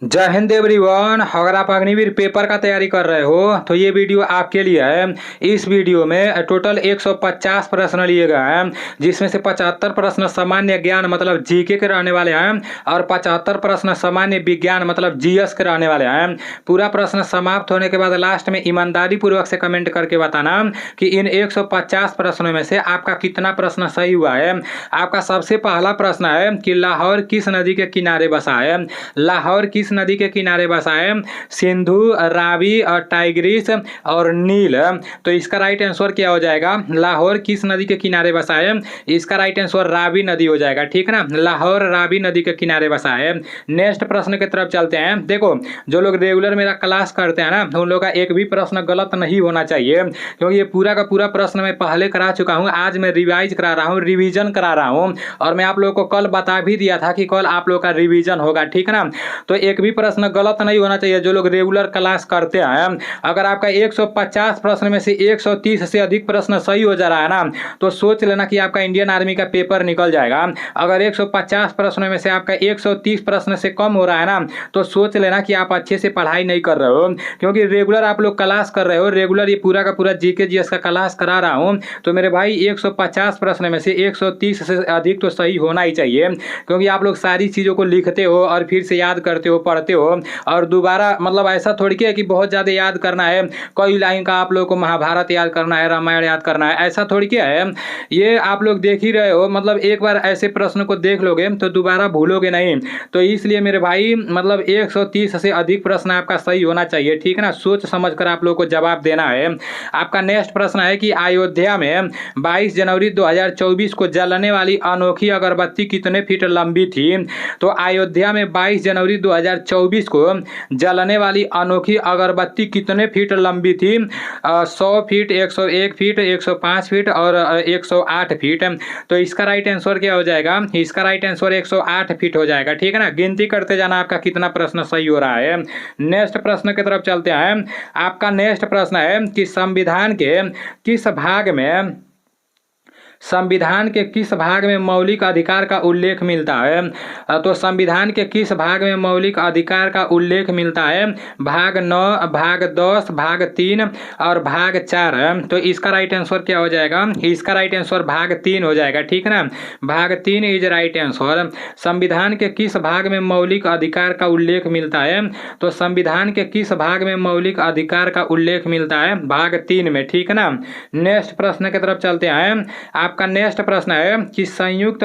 जय हिंद एवरीवन। अगर आप अग्निवीर पेपर का तैयारी कर रहे हो तो ये वीडियो आपके लिए है। इस वीडियो में टोटल 150 प्रश्न लिए गए हैं, जिसमें से 75 प्रश्न सामान्य ज्ञान मतलब जीके के रहने वाले हैं और 75 प्रश्न सामान्य विज्ञान मतलब जीएस के रहने वाले हैं। पूरा प्रश्न समाप्त होने के बाद लास्ट में ईमानदारी पूर्वक से कमेंट करके बताना कि इन 150 प्रश्नों में से आपका कितना प्रश्न सही हुआ है। आपका सबसे पहला प्रश्न है कि लाहौर किस नदी के किनारे बसा है। लाहौर किस नदी के किनारे बसा है? सिंधु, रावी और टाइग्रिस और नील। तो इसका राइट आंसर क्या हो जाएगा? लाहौर किस नदी के किनारे बसा है? इसका राइट आंसर रावी नदी हो जाएगा। ठीक है ना, लाहौर रावी नदी के किनारे बसा है। नेक्स्ट प्रश्न की तरफ चलते हैं। देखो, जो लोग रेगुलर मेरा क्लास करते हैं ना, उन लोग का एक भी प्रश्न गलत नहीं होना चाहिए, क्योंकि ये पूरा का पूरा प्रश्न मैं पहले करा चुका हूँ। आज मैं रिवाइज करा रहा हूँ, रिवीजन करा रहा हूँ, और मैं आप लोगों को कल बता भी दिया था कि कल आप लोग का रिवीजन होगा। ठीक है ना, तो एक भी प्रश्न गलत नहीं होना चाहिए जो लोग रेगुलर क्लास करते हैं। अगर आपका 150 प्रश्न में से 130 से अधिक प्रश्न सही हो जा रहा है ना, तो सोच लेना कि आपका इंडियन आर्मी का पेपर निकल जाएगा। अगर 150 प्रश्नों में से आपका 130 प्रश्न से कम हो रहा है ना, तो सोच लेना कि आप अच्छे से पढ़ाई नहीं कर रहे हो, क्योंकि रेगुलर आप लोग क्लास कर रहे हो। रेगुलर ये पूरा का पूरा जीके जीएस का क्लास करा रहा हूँ, तो मेरे भाई 150 प्रश्न में से 130 से अधिक तो सही होना ही चाहिए, क्योंकि आप लोग सारी चीज़ों को लिखते हो और फिर से याद करते हो, पढ़ते हो, और दोबारा मतलब ऐसा थोड़ी है कि बहुत ज़्यादा याद करना है, कोई लाइन का आप लोगों को महाभारत याद करना है, रामायण याद करना है, ऐसा थोड़ी क्या है। ये आप लोग देख ही रहे हो, मतलब एक बार ऐसे प्रश्न को देख लोगे तो दोबारा भूलोगे नहीं। तो इसलिए मेरे भाई मतलब 130 से अधिक प्रश्न आपका सही होना चाहिए। ठीक है ना, सोच समझ कर आप लोगों को जवाब देना है। आपका नेक्स्ट प्रश्न है कि अयोध्या में 22 जनवरी 2024 को जलने वाली अनोखी अगरबत्ती कितने फीट लंबी थी? तो अयोध्या में 22 जनवरी 2024 को जलने वाली अनोखी अगरबत्ती कितने फीट लंबी थी? 100 फीट, 101 फीट, 105 फीट और 108 फीट। तो इसका राइट आंसर क्या हो जाएगा? इसका राइट आंसर 108 फीट हो जाएगा। ठीक है ना, गिनती करते जाना आपका कितना प्रश्न सही हो रहा है। नेक्स्ट प्रश्न की तरफ चलते हैं। आपका नेक्स्ट प्रश्न है कि संविधान के किस भाग में मौलिक अधिकार का उल्लेख मिलता है? तो संविधान के किस भाग में मौलिक अधिकार का उल्लेख मिलता है? भाग 9, भाग 10, भाग 3 और भाग 4 है। तो इसका राइट आंसर क्या हो जाएगा? इसका राइट आंसर भाग 3 हो जाएगा। ठीक है ना, भाग 3 इज राइट आंसर। संविधान के किस भाग में मौलिक अधिकार का उल्लेख मिलता है? तो संविधान के किस भाग में मौलिक अधिकार का उल्लेख मिलता है? भाग 3 में। ठीक है ना, नेक्स्ट प्रश्न की तरफ चलते हैं। आपका नेक्स्ट प्रश्न है कि संयुक्त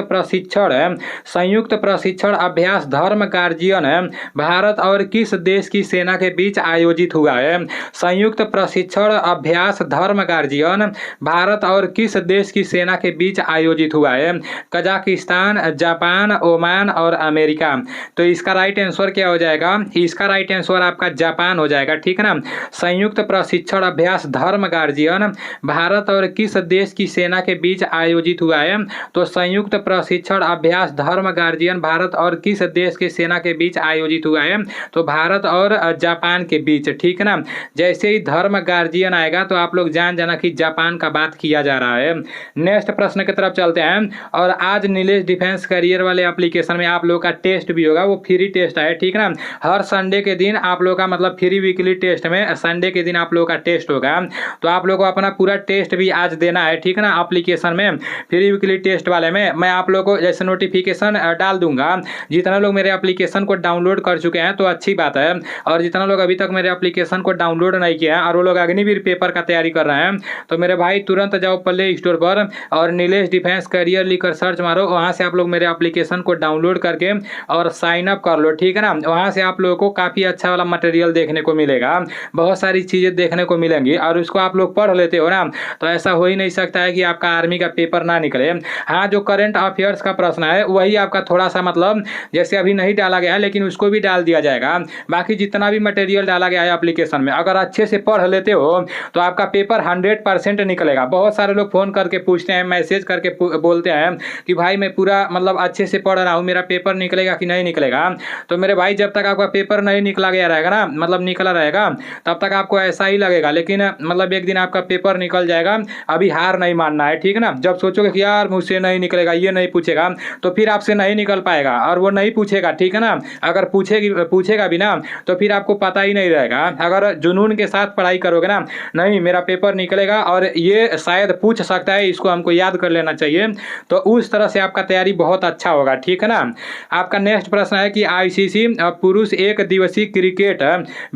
प्रशिक्षण अभ्यास धर्म गार्जियन भारत और किस देश की सेना के बीच आयोजित हुआ है? संयुक्त प्रशिक्षण अभ्यास धर्म गार्जियन भारत और किस देश की सेना के बीच आयोजित हुआ है? कजाकिस्तान, जापान, ओमान और अमेरिका। तो इसका राइट आंसर क्या हो जाएगा? इसका राइट आंसर आपका जापान हो जाएगा। ठीक है ना, संयुक्त प्रशिक्षण अभ्यास धर्म गार्जियन भारत और किस देश की सेना के बीच आयोजित हुआ है? तो संयुक्त प्रशिक्षण अभ्यास धर्म गार्जियन भारत और किस देश की सेना के बीच आयोजित हुआ है? तो भारत और जापान के बीच। ठीक है ना, जैसे ही धर्म गार्जियन आएगा तो आप लोग जान जाना कि जापान का बात किया जा रहा है। नेक्स्ट प्रश्न की तरफ चलते हैं। और आज नीलेश डिफेंस करियर वाले एप्लीकेशन में आप लोग का टेस्ट भी होगा, वो फ्री टेस्ट है। ठीक है ना, हर संडे के दिन आप लोग का मतलब फ्री वीकली टेस्ट में संडे के दिन आप लोग का टेस्ट होगा, तो आप लोग को अपना पूरा टेस्ट भी आज देना है। ठीक है ना, एप्लीकेशन में फ्री वीकली टेस्ट वाले में मैं आप लोगों को जैसे नोटिफिकेशन डाल दूंगा। जितना लोग मेरे एप्लीकेशन को डाउनलोड कर चुके हैं तो अच्छी बात है, और जितना लोग अभी तक मेरे एप्लीकेशन को डाउनलोड नहीं किया है और वो लोग अग्निवीर पेपर का तैयारी कर रहे हैं, तो मेरे भाई तुरंत जाओ प्ले स्टोर पर और नीलेश डिफेंस करियर लिखकर सर्च मारो। वहाँ से आप लोग मेरे एप्लीकेशन को डाउनलोड करके और साइन अप कर लो। ठीक है ना, वहाँ से आप लोगों को काफ़ी अच्छा वाला मटेरियल देखने को मिलेगा, बहुत सारी चीज़ें देखने को मिलेंगी, और उसको आप लोग पढ़ लेते हो ना, तो ऐसा हो ही नहीं सकता है कि आपका आर्मी का पेपर ना निकले। हाँ, जो करंट अफेयर्स का प्रश्न है वही आपका थोड़ा सा मतलब जैसे अभी नहीं डाला गया है, लेकिन उसको भी डाल दिया जाएगा। बाकी जितना भी मटेरियल डाला गया है एप्लीकेशन में, अगर अच्छे से पढ़ लेते हो तो आपका पेपर 100% निकलेगा। बहुत सारे लोग फ़ोन करके पूछते हैं, मैसेज करके बोलते हैं कि भाई मैं पूरा मतलब अच्छे से पढ़ रहा हूँ, मेरा पेपर निकलेगा कि नहीं निकलेगा। तो मेरे भाई जब तक आपका पेपर नहीं निकला गया रहेगा ना, मतलब निकला रहेगा, तब तक आपको ऐसा ही लगेगा, लेकिन मतलब एक दिन आपका पेपर निकल जाएगा। अभी हार नहीं मानना है। ठीक है ना, जब सोचोगे कि यार मुझसे नहीं निकलेगा, ये नहीं पूछेगा, तो फिर आपसे नहीं निकल पाएगा और वो नहीं पूछेगा, ठीक है ना। अगर पूछेगा भी ना तो फिर आपको पता ही नहीं रहेगा। अगर जुनून के साथ पढ़ाई करोगे ना, नहीं मेरा पेपर निकलेगा और ये शायद पूछ सकता है, इसको हमको याद कर लेना चाहिए, तो उस तरह से आपका तैयारी बहुत अच्छा होगा, ठीक है ना। आपका नेक्स्ट प्रश्न है कि आईसीसी पुरुष एक दिवसीय क्रिकेट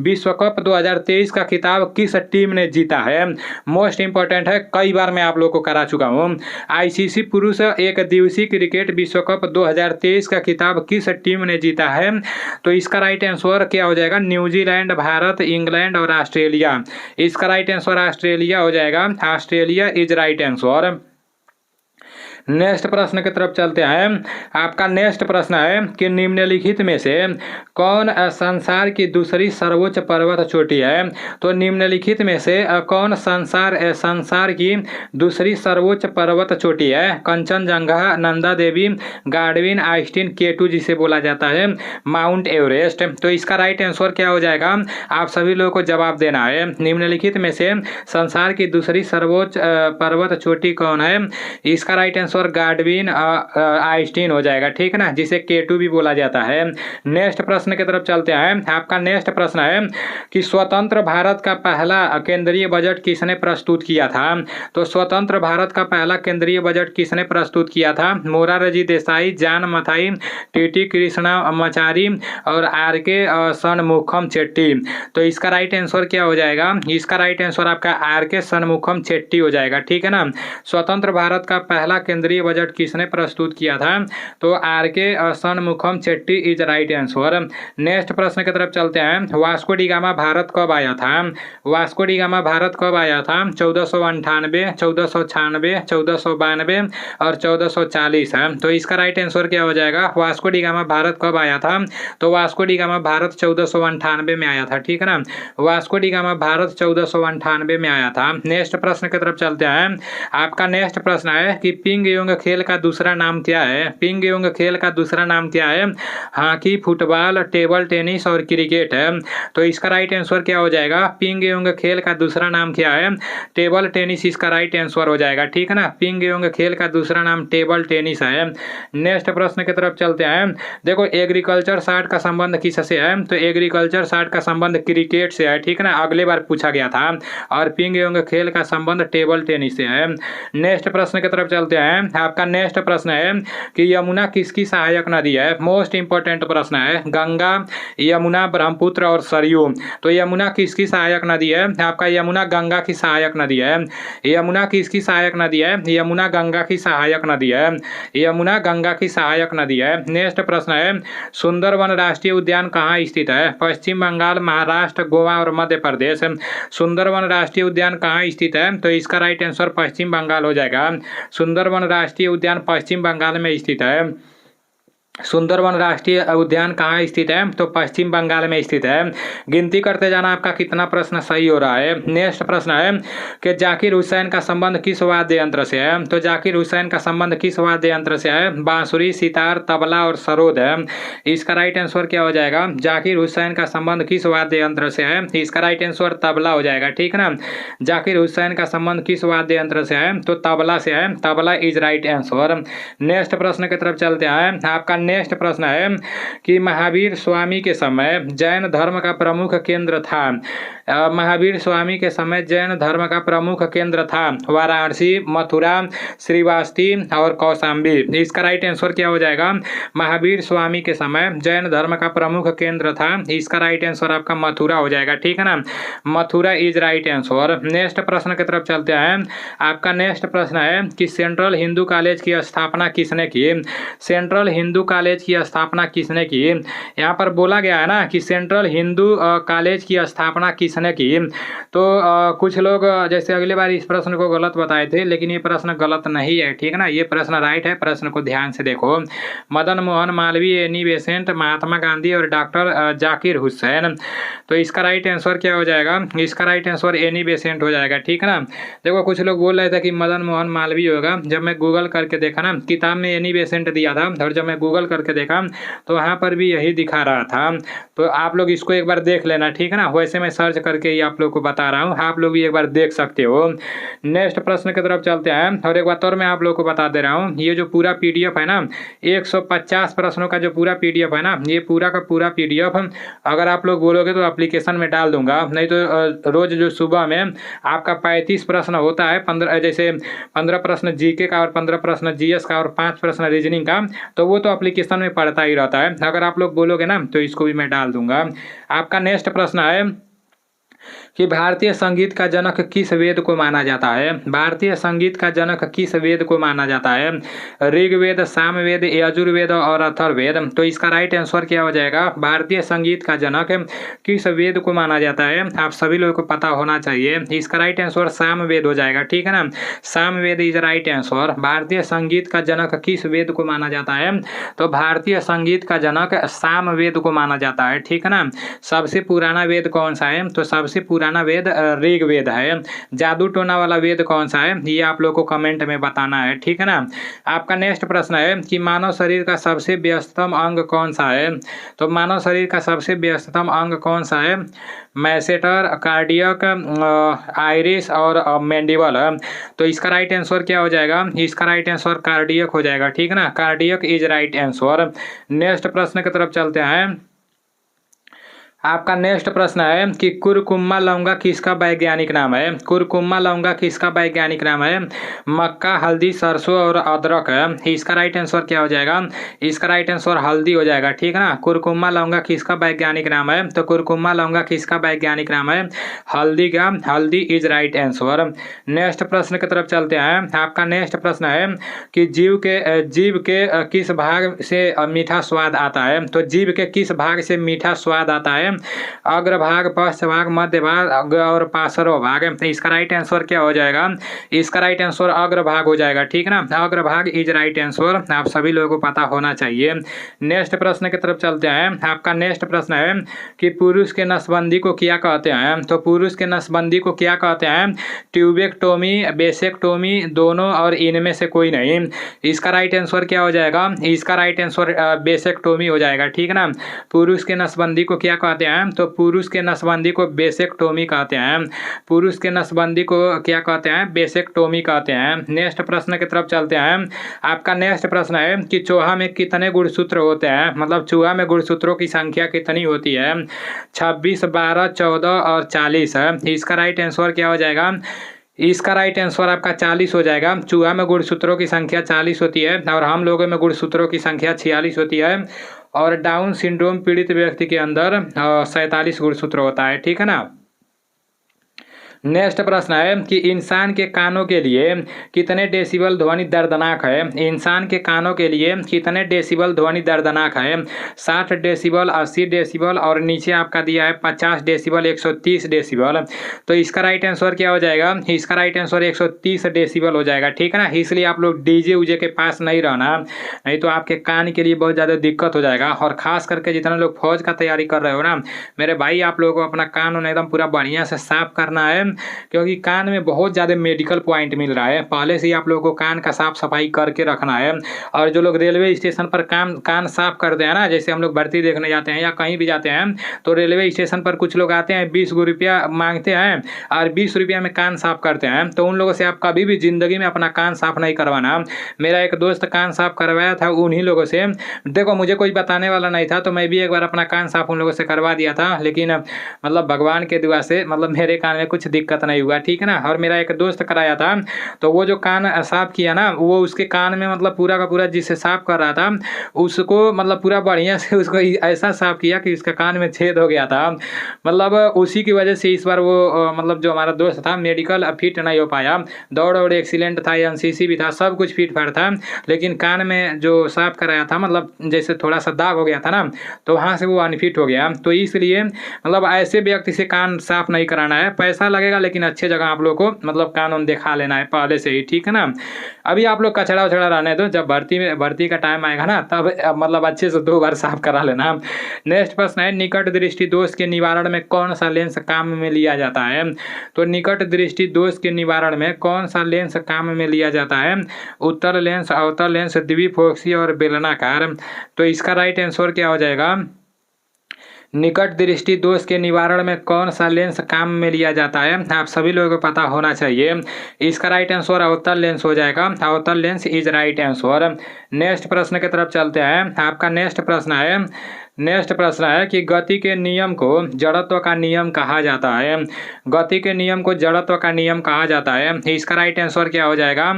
विश्व कप 2023 का खिताब किस टीम ने जीता है। मोस्ट इंपॉर्टेंट है, कई बार मैं आप लोग को करा चुका हूँ। आईसीसी पुरुष एक दिवसीय क्रिकेट विश्व कप 2023 का खिताब किस टीम ने जीता है, तो इसका राइट आंसर क्या हो जाएगा, न्यूजीलैंड, भारत, इंग्लैंड और ऑस्ट्रेलिया। इसका राइट आंसर ऑस्ट्रेलिया हो जाएगा, Australia is right answer. Next प्रश्न की तरफ चलते हैं। आपका नेक्स्ट प्रश्न है कि निम्नलिखित में से कौन संसार की दूसरी सर्वोच्च पर्वत चोटी है। तो निम्नलिखित में से कौन संसार की दूसरी सर्वोच्च पर्वत चोटी है। कंचनजंगा, नंदा देवी, गार्डविन, आइस्टीन, केटू जिसे बोला जाता है, माउंट एवरेस्ट। तो इसका राइट आंसर क्या हो जाएगा, आप सभी लोगों को जवाब देना है। निम्नलिखित में से संसार की दूसरी सर्वोच्च पर्वत चोटी कौन है। इसका राइट आंसर गार्डविन आइस्टीन हो जाएगा, ठीक है ना, जिसे केटू भी बोला जाता है। नेक्स्ट प्रश्न की तरफ चलते हैं। आपका नेक्स्ट प्रश्न है कि स्वतंत्र भारत का पहला केंद्रीय बजट किसने प्रस्तुत किया था। तो स्वतंत्र भारत का पहला केंद्रीय बजट किसने प्रस्तुत किया था। मोरारजी देसाई, जान मथाई, टीटी कृष्णामाचारी और आर के षणमुखम चेट्टी। तो इसका राइट आंसर क्या हो जाएगा, इसका राइट आंसर आपका आर के षणमुखम चेट्टी हो जाएगा, ठीक है ना। स्वतंत्र भारत का पहला केंद्रीय बजट किसने प्रस्तुत किया था, तो आर के Shanmukham Chetty is right answer. Next प्रश्न की तरफ चलते हैं। वास्को डी गामा भारत कब आया था। वास्को डी गामा भारत कब आया था। 1498, 1496, 1492 और 1440 है। तो इसका राइट आंसर क्या हो जाएगा, वास्को डी गामा भारत कब आया था। तो वास्को डी गामा भारत 1498 में आया था, ठीक है ना। वास्को डी गामा भारत 1498 में आया था। नेक्स्ट प्रश्न की तरफ चलते हैं। आपका नेक्स्ट प्रश्न है कि पिंग योंग खेल का दूसरा नाम क्या है। पिंग योंग खेल का दूसरा नाम क्या है। हॉकी, फुटबॉल, टेबल टेनिस और क्रिकेट है। तो इसका राइट आंसर क्या हो जाएगा, पिंग योंग खेल का दूसरा नाम क्या है, टेबल टेनिस इसका राइट आंसर हो जाएगा, ठीक है ना। पिंग योंग खेल का दूसरा नाम टेबल टेनिस है। नेक्स्ट प्रश्न की तरफ चलते हैं। देखो एग्रीकल्चर शार्ट का संबंध किससे है, तो एग्रीकल्चर शार्ट का संबंध क्रिकेट से है, ठीक है ना, अगले बार पूछा गया था। और पिंग योंग खेल का संबंध टेबल टेनिस से है। नेक्स्ट प्रश्न की तरफ चलते हैं। आपका नेक्स्ट प्रश्न है कि यमुना किसकी सहायक नदी है। मोस्ट इंपॉर्टेंट प्रश्न है। गंगा, यमुना, ब्रह्मपुत्र और सरयू। तो यमुना किसकी सहायक नदी है, आपका यमुना गंगा की सहायक नदी है। यमुना किसकी सहायक नदी है, यमुना गंगा की सहायक नदी है। यमुना गंगा की सहायक नदी है। नेक्स्ट प्रश्न है सुंदरवन राष्ट्रीय उद्यान कहाँ स्थित है। पश्चिम बंगाल, महाराष्ट्र, गोवा और मध्य प्रदेश। सुंदरवन राष्ट्रीय उद्यान कहाँ स्थित है, तो इसका राइट आंसर पश्चिम बंगाल हो जाएगा। सुंदरवन राष्ट्रीय उद्यान पश्चिम बंगाल में स्थित है। सुंदरवन राष्ट्रीय उद्यान कहाँ स्थित है, तो पश्चिम बंगाल में स्थित है। गिनती करते जाना आपका कितना प्रश्न सही हो रहा है। नेक्स्ट प्रश्न है कि जाकिर हुसैन का संबंध किस वाद्य यंत्र से है। तो जाकिर हुसैन का संबंध किस वाद्य यंत्र से है, बांसुरी, सितार, तबला और सरोद है। इसका राइट आंसर क्या हो जाएगा, जाकिर हुसैन का संबंध किस वाद्य यंत्र से है, इसका राइट आंसर तबला हो जाएगा, ठीक है ना। जाकिर हुसैन का संबंध किस वाद्य यंत्र से है, तो तबला से है, tabla is right answer. Next प्रश्न की तरफ चलते हैं। आपका नेक्स्ट प्रश्न है कि महावीर स्वामी के समय जैन धर्म का प्रमुख केंद्र था। महावीर स्वामी के समय जैन धर्म का प्रमुख केंद्र था वाराणसी, मथुरा, श्रीवास्ती और कौशाम्बी। इसका राइट आंसर क्या हो जाएगा, महावीर स्वामी के समय जैन धर्म का प्रमुख केंद्र था, इसका राइट आंसर आपका मथुरा हो जाएगा, ठीक है ना। Mathura is right answer. Next प्रश्न की तरफ चलते हैं। आपका नेक्स्ट प्रश्न है कि सेंट्रल हिंदू कॉलेज की स्थापना किसने की। सेंट्रल हिंदू कॉलेज की स्थापना किसने की। यहाँ पर बोला गया है ना कि सेंट्रल हिंदू कॉलेज की स्थापना किसने की। तो कुछ लोग जैसे अगले बार इस प्रश्न को गलत बताए थे, लेकिन ये प्रश्न गलत नहीं है, ठीक है ना, ये प्रश्न राइट है। प्रश्न को ध्यान से देखो। मदन मोहन मालवीय, एनी बेसेंट, महात्मा गांधी और डॉक्टर जाकिर हुसैन। तो इसका राइट आंसर क्या हो जाएगा, इसका राइट आंसर एनी बेसेंट हो जाएगा, ठीक है ना। देखो कुछ लोग बोल रहे थे कि मदन मोहन मालवीय होगा, जब मैं गूगल करके देखा ना, किताब में एनी बेसेंट दिया था और जब मैं गूगल करके देखा तो वहाँ पर भी यही दिखा रहा था। तो आप लोग इसको एक बार देख लेना, ठीक है ना। वैसे मैं सर्च करके ही आप लोग को बता रहा हूँ, आप लोग भी एक बार देख सकते हो। नेक्स्ट प्रश्न की तरफ चलते हैं और एक बात और मैं आप लोग को बता दे रहा हूँ, ये जो पूरा PDF है ना 150 प्रश्नों का जो पूरा PDF है ना, ये पूरा का पूरा PDF अगर आप लोग बोलोगे तो एप्लीकेशन में डाल दूंगा, नहीं तो रोज जो सुबह में आपका 35 प्रश्न होता है, 15 जैसे 15 प्रश्न GK का और 15 प्रश्न GS का और 5 प्रश्न रीजनिंग का, तो वो तो एप्लीकेशन में पढ़ता ही रहता है। अगर आप लोग बोलोगे ना तो इसको भी मैं डाल दूंगा। आपका नेक्स्ट प्रश्न है कि भारतीय संगीत का जनक किस वेद को माना जाता है। भारतीय संगीत का जनक किस वेद को माना जाता है? ऋग्वेद, सामवेद, यजुर्वेद और अथर्ववेद। तो इसका राइट आंसर क्या हो जाएगा? भारतीय संगीत का जनक किस वेद को माना जाता है? आप सभी लोगों को पता होना चाहिए। इसका राइट आंसर सामवेद हो जाएगा, ठीक है ना। Samaveda is right answer. भारतीय संगीत का जनक किस वेद को माना जाता है? तो भारतीय संगीत का जनक सामवेद को माना जाता है, ठीक है ना। सबसे पुराना वेद कौन सा है? तो सबसे पुराना वेद ऋग्वेद है। जादू टोना वाला वेद कौन सा है? ये आप लोग को कमेंट में बताना है, ठीक है ना। आपका नेक्स्ट प्रश्न है कि मानव शरीर का सबसे व्यस्ततम अंग कौन सा है? तो मानव शरीर का सबसे व्यस्ततम अंग कौन सा है? मैसेटर, कार्डियक, आइरिस और मैंडिबल। तो इसका राइट आंसर क्या हो जाएगा? इसका राइट आंसर कार्डियक हो जाएगा, ठीक है ना। Cardiac is right answer. Next प्रश्न की तरफ चलते हैं। आपका नेक्स्ट प्रश्न है कि कुरकुम्मा लौंगा किसका वैज्ञानिक नाम है? कुरकुम्मा लौंगा किसका वैज्ञानिक नाम है? मक्का, हल्दी, सरसों और अदरक है। इसका राइट आंसर क्या हो जाएगा? इसका राइट आंसर हल्दी हो जाएगा, ठीक है ना। कुरकुम्मा लौंगा किसका वैज्ञानिक नाम है? तो कुरकुम्मा लौंगा किसका वैज्ञानिक नाम है? हल्दी का। हल्दी इज राइट आंसर। नेक्स्ट प्रश्न की तरफ चलते हैं। आपका नेक्स्ट प्रश्न है कि जीव के किस भाग से मीठा स्वाद आता है? तो जीव के किस भाग से मीठा स्वाद आता है? अग्रभाग, पश्च भाग, मध्य भाग और पार्श्व भाग। तो इसका राइट आंसर क्या हो जाएगा? इसका राइट आंसर अग्रभाग हो जाएगा, ठीक है ना। अग्रभाग इज राइट आंसर। आप सभी लोगों को पता होना चाहिए। नेक्स्ट प्रश्न की तरफ चलते हैं। आपका नेक्स्ट प्रश्न है कि पुरुष के नसबंदी को क्या कहते हैं? तो पुरुष के नसबंदी को क्या कहते हैं? ट्यूबेक्टोमी, बेसेक्टोमी, दोनों और इनमें से कोई नहीं। इसका राइट आंसर क्या हो जाएगा? इसका राइट आंसर बेसेक्टोमी हो जाएगा, ठीक है ना। पुरुष के नसबंदी को क्या कहते हैं? तो पुरुष के नसबंदी को बेसेक्टोमी कहते हैं। पुरुष के नसबंदी को क्या कहते हैं? बेसेक्टोमी कहते हैं। नेक्स्ट प्रश्न की तरफ चलते हैं। आपका नेक्स्ट प्रश्न है कि चूहा में कितने गुणसूत्र होते हैं? मतलब चूहा में गुणसूत्रों की संख्या कितनी होती है? 26, 12, 14 और 40 है। इसका राइट आंसर क्या हो जाएगा? इसका राइट आंसर आपका 40 हो जाएगा। चूहा में गुणसूत्रों की संख्या 40 होती है और हम लोगों में गुणसूत्रों की संख्या 46 होती है और डाउन सिंड्रोम पीड़ित व्यक्ति के अंदर 47 गुणसूत्र होता है, ठीक है ना। नेक्स्ट प्रश्न है कि इंसान के कानों के लिए कितने डेसिबल ध्वनि दर्दनाक है? इंसान के कानों के लिए कितने डेसिबल ध्वनि दर्दनाक है? 60 डेसिबल, 80 डेसिबल और नीचे आपका दिया है 50 डेसिबल, 130 डेसिबल। तो इसका राइट आंसर क्या हो जाएगा? इसका राइट आंसर 130 डेसिबल हो जाएगा, ठीक है ना। इसलिए आप लोग डीजे उजे के पास नहीं रहना, नहीं तो आपके कान के लिए बहुत ज़्यादा दिक्कत हो जाएगा। और खास करके जितने लोग फौज का तैयारी कर रहे हो ना मेरे भाई, आप लोगों को अपना कान एकदम पूरा बढ़िया से साफ करना है, क्योंकि कान में बहुत ज़्यादा मेडिकल पॉइंट मिल रहा है। पहले से ही आप लोगों को कान का साफ सफाई करके रखना है। और जो लोग रेलवे स्टेशन पर कान साफ करते हैं ना, जैसे हम लोग भर्ती देखने जाते हैं या कहीं भी जाते हैं, तो रेलवे स्टेशन पर कुछ लोग आते हैं 20 रुपया मांगते हैं और 20 रुपया में कान साफ करते हैं। तो उन लोगों से आप कभी भी ज़िंदगी में अपना कान साफ नहीं करवाना। मेरा एक दोस्त कान साफ करवाया था उन्हीं लोगों से। देखो मुझे कोई बताने वाला नहीं था, तो मैं भी एक बार अपना कान साफ उन लोगों से करवा दिया था, लेकिन मतलब भगवान के दुआ से मतलब मेरे कान में कुछ दिक्कत नहीं हुआ, ठीक है ना। और मेरा एक दोस्त कराया था, तो वो जो कान साफ किया ना, वो उसके कान में मतलब पूरा का पूरा जिससे साफ कर रहा था उसको मतलब पूरा बढ़िया से उसको ऐसा साफ किया कि उसके कान में छेद हो गया था। मतलब उसी की वजह से इस बार वो मतलब जो हमारा दोस्त था मेडिकल फिट नहीं हो पाया। दौड़ एक्सीलेंट था, एनसीसी भी था, सब कुछ फिट फाट था, लेकिन कान में जो साफ कराया था मतलब जैसे थोड़ा सा दाग हो गया था ना, तो वहाँ से वो अनफिट हो गया। तो इसलिए मतलब ऐसे व्यक्ति से कान साफ नहीं कराना है। पैसा लगेगा लेकिन अच्छे जगह आप लोग को मतलब कानून दिखा लेना है पहले से ही, ठीक है ना। अभी आप लोग कचड़ा उचड़ा रहने दो, जब भर्ती का टाइम आएगा ना तब मतलब अच्छे से 2 बार साफ करा लेना। नेक्स्ट प्रश्न है निकट दृष्टि दोष के निवारण में कौन सा लेंस काम में लिया जाता है? तो निकट दृष्टि दोष के निवारण में कौन सा लेंस काम में लिया जाता है? उत्तल लेंस, अवतल लेंस, द्विफोक्सी और बेलनाकार। तो इसका राइट आंसर क्या हो जाएगा? निकट दृष्टि दोष के निवारण में कौन सा लेंस काम में लिया जाता है? आप सभी लोगों को पता होना चाहिए। इसका राइट आंसर अवतल लेंस हो जाएगा। अवतल lens is right answer. Next प्रश्न की तरफ चलते हैं। आपका नेक्स्ट प्रश्न है कि गति के नियम को जड़त्व का नियम कहा जाता है। गति के नियम को जड़त्व का नियम कहा जाता है। इसका राइट आंसर क्या हो जाएगा?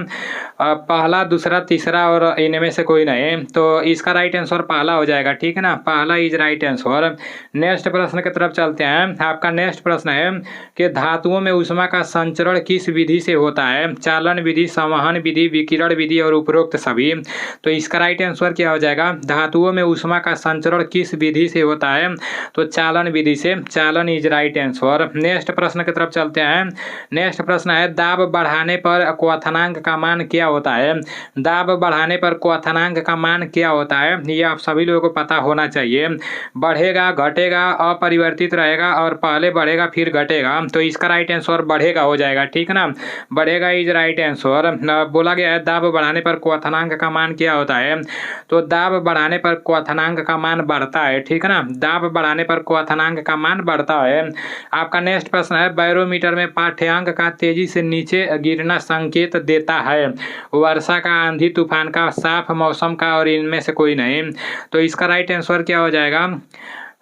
पहला, दूसरा, तीसरा और इनमें से कोई नहीं। तो इसका राइट आंसर पहला हो जाएगा, ठीक है ना। पहला इज राइट आंसर। नेक्स्ट प्रश्न की तरफ चलते हैं। आपका नेक्स्ट प्रश्न है कि धातुओं में ऊष्मा का संचरण किस विधि से होता है? चालन विधि, संवहन विधि, विकिरण विधि और उपरोक्त सभी। तो इसका राइट आंसर क्या हो जाएगा? धातुओं में ऊष्मा का संचरण किस विधि से होता है? तो चालन विधि से। चालन इज राइट आंसर। नेक्स्ट प्रश्न की तरफ चलते हैं। नेक्स्ट प्रश्न है दाब बढ़ाने पर क्वथनांक का मान क्या होता है? दाब बढ़ाने पर क्वथनांक का मान क्या होता है? ये आप सभी लोगों को पता होना चाहिए। बढ़ेगा, घटेगा, अपरिवर्तित रहेगा और पहले बढ़ेगा फिर घटेगा। तो इसका राइट आंसर बढ़ेगा हो जाएगा, ठीक है ना। बढ़ेगा इज राइट आंसर। बोला गया है दाब बढ़ाने पर क्वथनांक का मान क्या होता है? तो दाब बढ़ाने पर क्वथनांक का मान बढ़ता है, ठीक है ना। दाब बढ़ाने पर क्वथनांक का मान बढ़ता है। आपका नेक्स्ट प्रश्न है बैरोमीटर में पाठ्यांक का तेजी से नीचे गिरना संकेत देता है? वर्षा का, आंधी तूफान का, साफ मौसम का और इनमें से कोई नहीं। तो इसका राइट आंसर क्या हो जाएगा?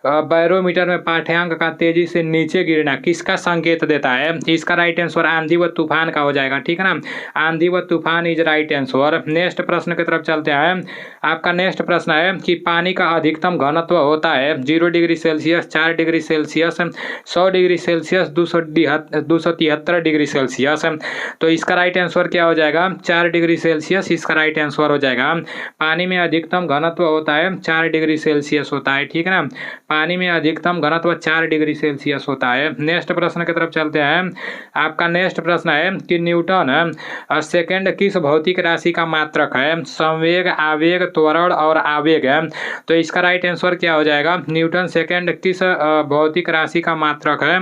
बैरोमीटर में पाठ्यांक का तेजी से नीचे गिरना किसका संकेत देता है? इसका राइट आंसर आंधी व तूफान का हो जाएगा, ठीक है ना। आंधी व तूफान इज राइट आंसर। नेक्स्ट प्रश्न की तरफ चलते हैं। आपका नेक्स्ट प्रश्न है कि पानी का अधिकतम घनत्व होता है 0 degree Celsius, 4 degree Celsius, 100 degree Celsius, 273 degree Celsius. तो इसका राइट आंसर क्या हो जाएगा? 4 डिग्री सेल्सियस इसका राइट आंसर हो जाएगा। पानी में अधिकतम घनत्व होता है 4 डिग्री सेल्सियस होता है, ठीक है ना। पानी में अधिकतम घनत्व 4 डिग्री सेल्सियस होता है। नेक्स्ट प्रश्न की तरफ चलते हैं। आपका नेक्स्ट प्रश्न है कि न्यूटन सेकंड किस भौतिक राशि का मात्रक है? संवेग, आवेग, त्वरण और आवेग है। तो इसका राइट आंसर क्या हो जाएगा? न्यूटन सेकंड किस भौतिक राशि का मात्रक है?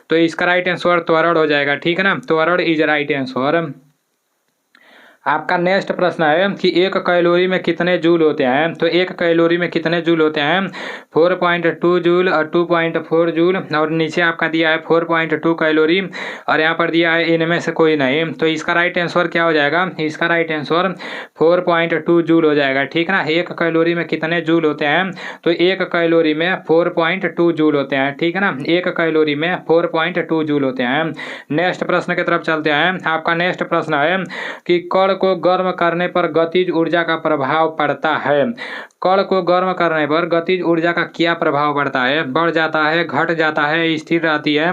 तो इसका राइट आंसर त्वरण हो जाएगा, ठीक है ना। त्वरण इज राइट आंसर। आपका नेक्स्ट प्रश्न है कि 1 कैलोरी में कितने जूल होते हैं? तो 1 कैलोरी में कितने जूल होते हैं? 4.2 जूल और 2.4 जूल और नीचे आपका दिया है 4.2 कैलोरी और यहाँ पर दिया है इनमें से कोई नहीं। तो इसका राइट आंसर क्या हो जाएगा? इसका राइट आंसर 4.2 जूल हो जाएगा, ठीक ना। 1 कैलोरी में कितने जूल होते हैं? तो 1 कैलोरी में 4.2 जूल होते हैं, ठीक है ना। 1 कैलोरी में 4.2 जूल होते हैं। नेक्स्ट प्रश्न की तरफ चलते हैं। आपका नेक्स्ट प्रश्न है कि कण को गर्म करने पर गतिज ऊर्जा का प्रभाव पड़ता है। कण को गर्म करने पर गतिज ऊर्जा का क्या प्रभाव पड़ता है? बढ़ जाता है, घट जाता है, स्थिर रहती है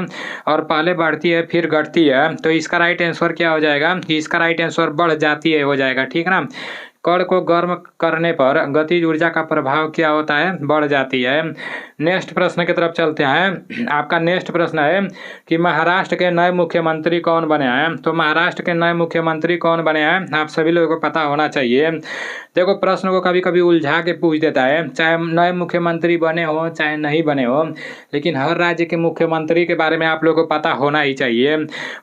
और पहले बढ़ती है फिर घटती है। तो इसका राइट आंसर क्या हो जाएगा? इसका राइट आंसर बढ़ जाती है हो जाएगा, ठीक है ना। कण को गर्म करने पर गतिज ऊर्जा का प्रभाव क्या होता है? बढ़ जाती है। नेक्स्ट प्रश्न की तरफ चलते हैं। आपका नेक्स्ट प्रश्न है कि महाराष्ट्र के नए मुख्यमंत्री कौन बने हैं? तो महाराष्ट्र के नए मुख्यमंत्री कौन बने हैं? आप सभी लोगों को पता होना चाहिए। देखो प्रश्न को कभी कभी उलझा के पूछ देता है, चाहे नए मुख्यमंत्री बने हो चाहे नहीं बने हो, लेकिन हर राज्य के मुख्यमंत्री के बारे में आप लोगों को पता होना ही चाहिए।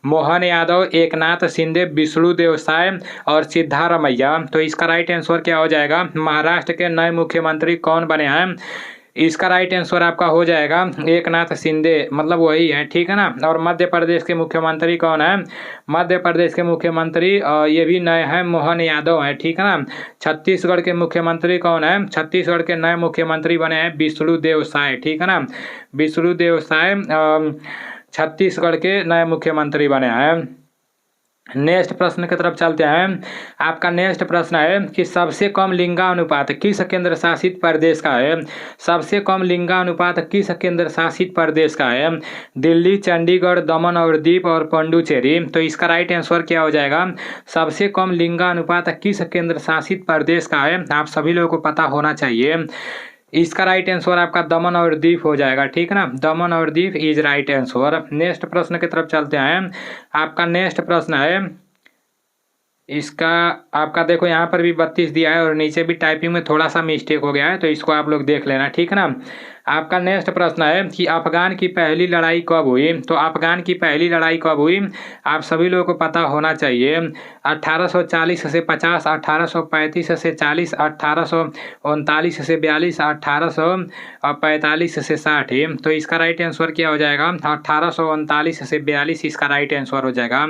मोहन यादव, एकनाथ शिंदे, विष्णुदेव साय और सिद्धारमैया। तो इसका राइट आंसर क्या हो जाएगा? महाराष्ट्र के नए मुख्यमंत्री कौन बने हैं? इसका राइट आंसर आपका हो जाएगा एकनाथ शिंदे, मतलब वही है, ठीक है ना। और मध्य प्रदेश के मुख्यमंत्री कौन है? मध्य प्रदेश के मुख्यमंत्री ये भी नए हैं, मोहन यादव है, ठीक है ना। छत्तीसगढ़ के मुख्यमंत्री कौन है? छत्तीसगढ़ के नए मुख्यमंत्री बने हैं विष्णुदेव साय, ठीक है ना। विष्णुदेव साय छत्तीसगढ़ के नए मुख्यमंत्री बने हैं। नेक्स्ट प्रश्न की तरफ चलते हैं। आपका नेक्स्ट प्रश्न है कि सबसे कम लिंगानुपात किस केंद्र शासित प्रदेश का है? सबसे कम लिंगानुपात किस केंद्र शासित प्रदेश का है? दिल्ली, चंडीगढ़, दमन और दीव और पुडुचेरी। तो इसका राइट आंसर क्या हो जाएगा? सबसे कम लिंगानुपात किस केंद्र शासित प्रदेश का है? आप सभी लोगों को पता होना चाहिए। इसका राइट आंसर आपका दमन और दीव हो जाएगा, ठीक है ना। दमन और Diu is right answer. Next प्रश्न की तरफ चलते हैं। आपका नेक्स्ट प्रश्न है इसका, आपका देखो यहाँ पर भी 32 दिया है और नीचे भी टाइपिंग में थोड़ा सा मिस्टेक हो गया है, तो इसको आप लोग देख लेना, ठीक है ना। आपका नेक्स्ट प्रश्न है कि अफगान की पहली लड़ाई कब हुई। तो अफगान की पहली लड़ाई कब हुई आप सभी लोगों को पता होना चाहिए। 1840 से 50, 1835 से 40, 1839 से 42, 1845 से 60। तो इसका राइट आंसर क्या हो जाएगा? 1839 से 42 इसका राइट आंसर हो जाएगा।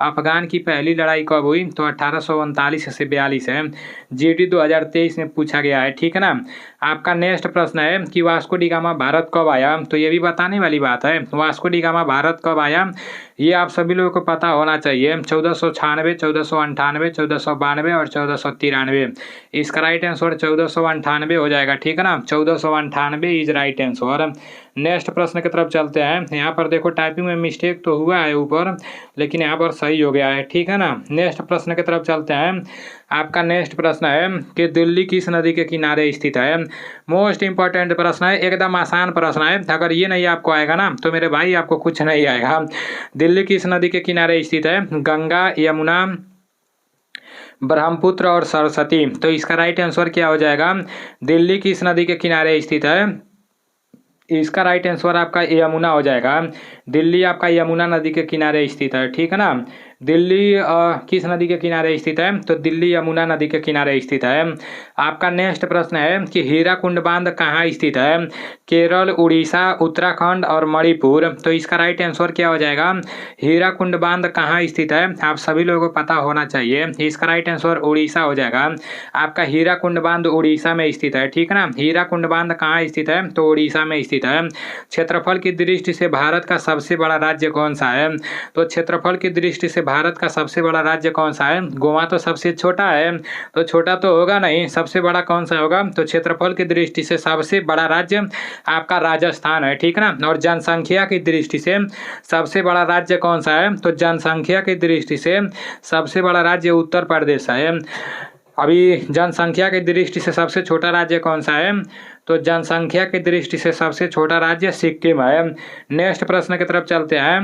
अफगान की पहली लड़ाई कब हुई? तो 1839 से 42 है। जीडी 2023 में पूछा गया है, ठीक है ना। आपका नेक्स्ट प्रश्न है कि वास्को डी गामा भारत कब आया। तो ये भी बताने वाली बात है, वास्को डी गामा भारत कब आया ये आप सभी लोगों को पता होना चाहिए। 1496, 1498, 1492 और 1493। इसका राइट आंसर 1498 हो जाएगा, ठीक है ना। 1498 इज राइट आंसर। नेक्स्ट प्रश्न की तरफ चलते हैं। यहाँ पर देखो टाइपिंग में मिस्टेक तो हुआ है ऊपर, लेकिन यहाँ पर सही हो गया है, ठीक है ना। नेक्स्ट प्रश्न की तरफ चलते हैं। आपका नेक्स्ट प्रश्न है कि दिल्ली किस नदी के किनारे स्थित है। मोस्ट इंपॉर्टेंट प्रश्न है, एकदम आसान प्रश्न है। अगर ये नहीं आपको आएगा ना तो मेरे भाई आपको कुछ नहीं आएगा। दिल्ली किस नदी के किनारे स्थित है? गंगा, यमुना, ब्रह्मपुत्र और सरस्वती। तो इसका राइट आंसर क्या हो जाएगा? दिल्ली किस नदी के किनारे स्थित है? इसका राइट आंसर आपका यमुना हो जाएगा। दिल्ली आपका यमुना नदी के किनारे स्थित है, ठीक है ना। दिल्ली किस नदी के किनारे स्थित है? तो दिल्ली यमुना नदी के किनारे स्थित है। आपका नेक्स्ट प्रश्न है कि हीराकुंड बांध कहाँ स्थित है? केरल, उड़ीसा, उत्तराखंड और मणिपुर। तो इसका राइट आंसर क्या हो जाएगा? हीराकुंड बांध कहाँ स्थित है आप सभी लोगों को पता होना चाहिए। इसका राइट आंसर उड़ीसा हो जाएगा। आपका हीराकुंड बांध उड़ीसा में स्थित है, ठीक है ना। हीराकुंड बांध कहाँ स्थित है? तो उड़ीसा में स्थित है। क्षेत्रफल की दृष्टि से भारत का सबसे बड़ा राज्य कौन सा है? तो क्षेत्रफल की दृष्टि से भारत का सबसे बड़ा राज्य कौन सा है? गोवा तो सबसे छोटा है, तो छोटा तो होगा नहीं, सबसे बड़ा कौन सा होगा? तो क्षेत्रफल की दृष्टि से सबसे बड़ा राज्य आपका राजस्थान है, ठीक है ना। और जनसंख्या की दृष्टि से सबसे बड़ा राज्य कौन सा है? तो जनसंख्या की दृष्टि से सबसे बड़ा राज्य उत्तर प्रदेश है। अभी जनसंख्या की दृष्टि से सबसे छोटा राज्य कौन सा है? तो जनसंख्या की दृष्टि से सबसे छोटा राज्य सिक्किम है। नेक्स्ट प्रश्न की तरफ चलते हैं।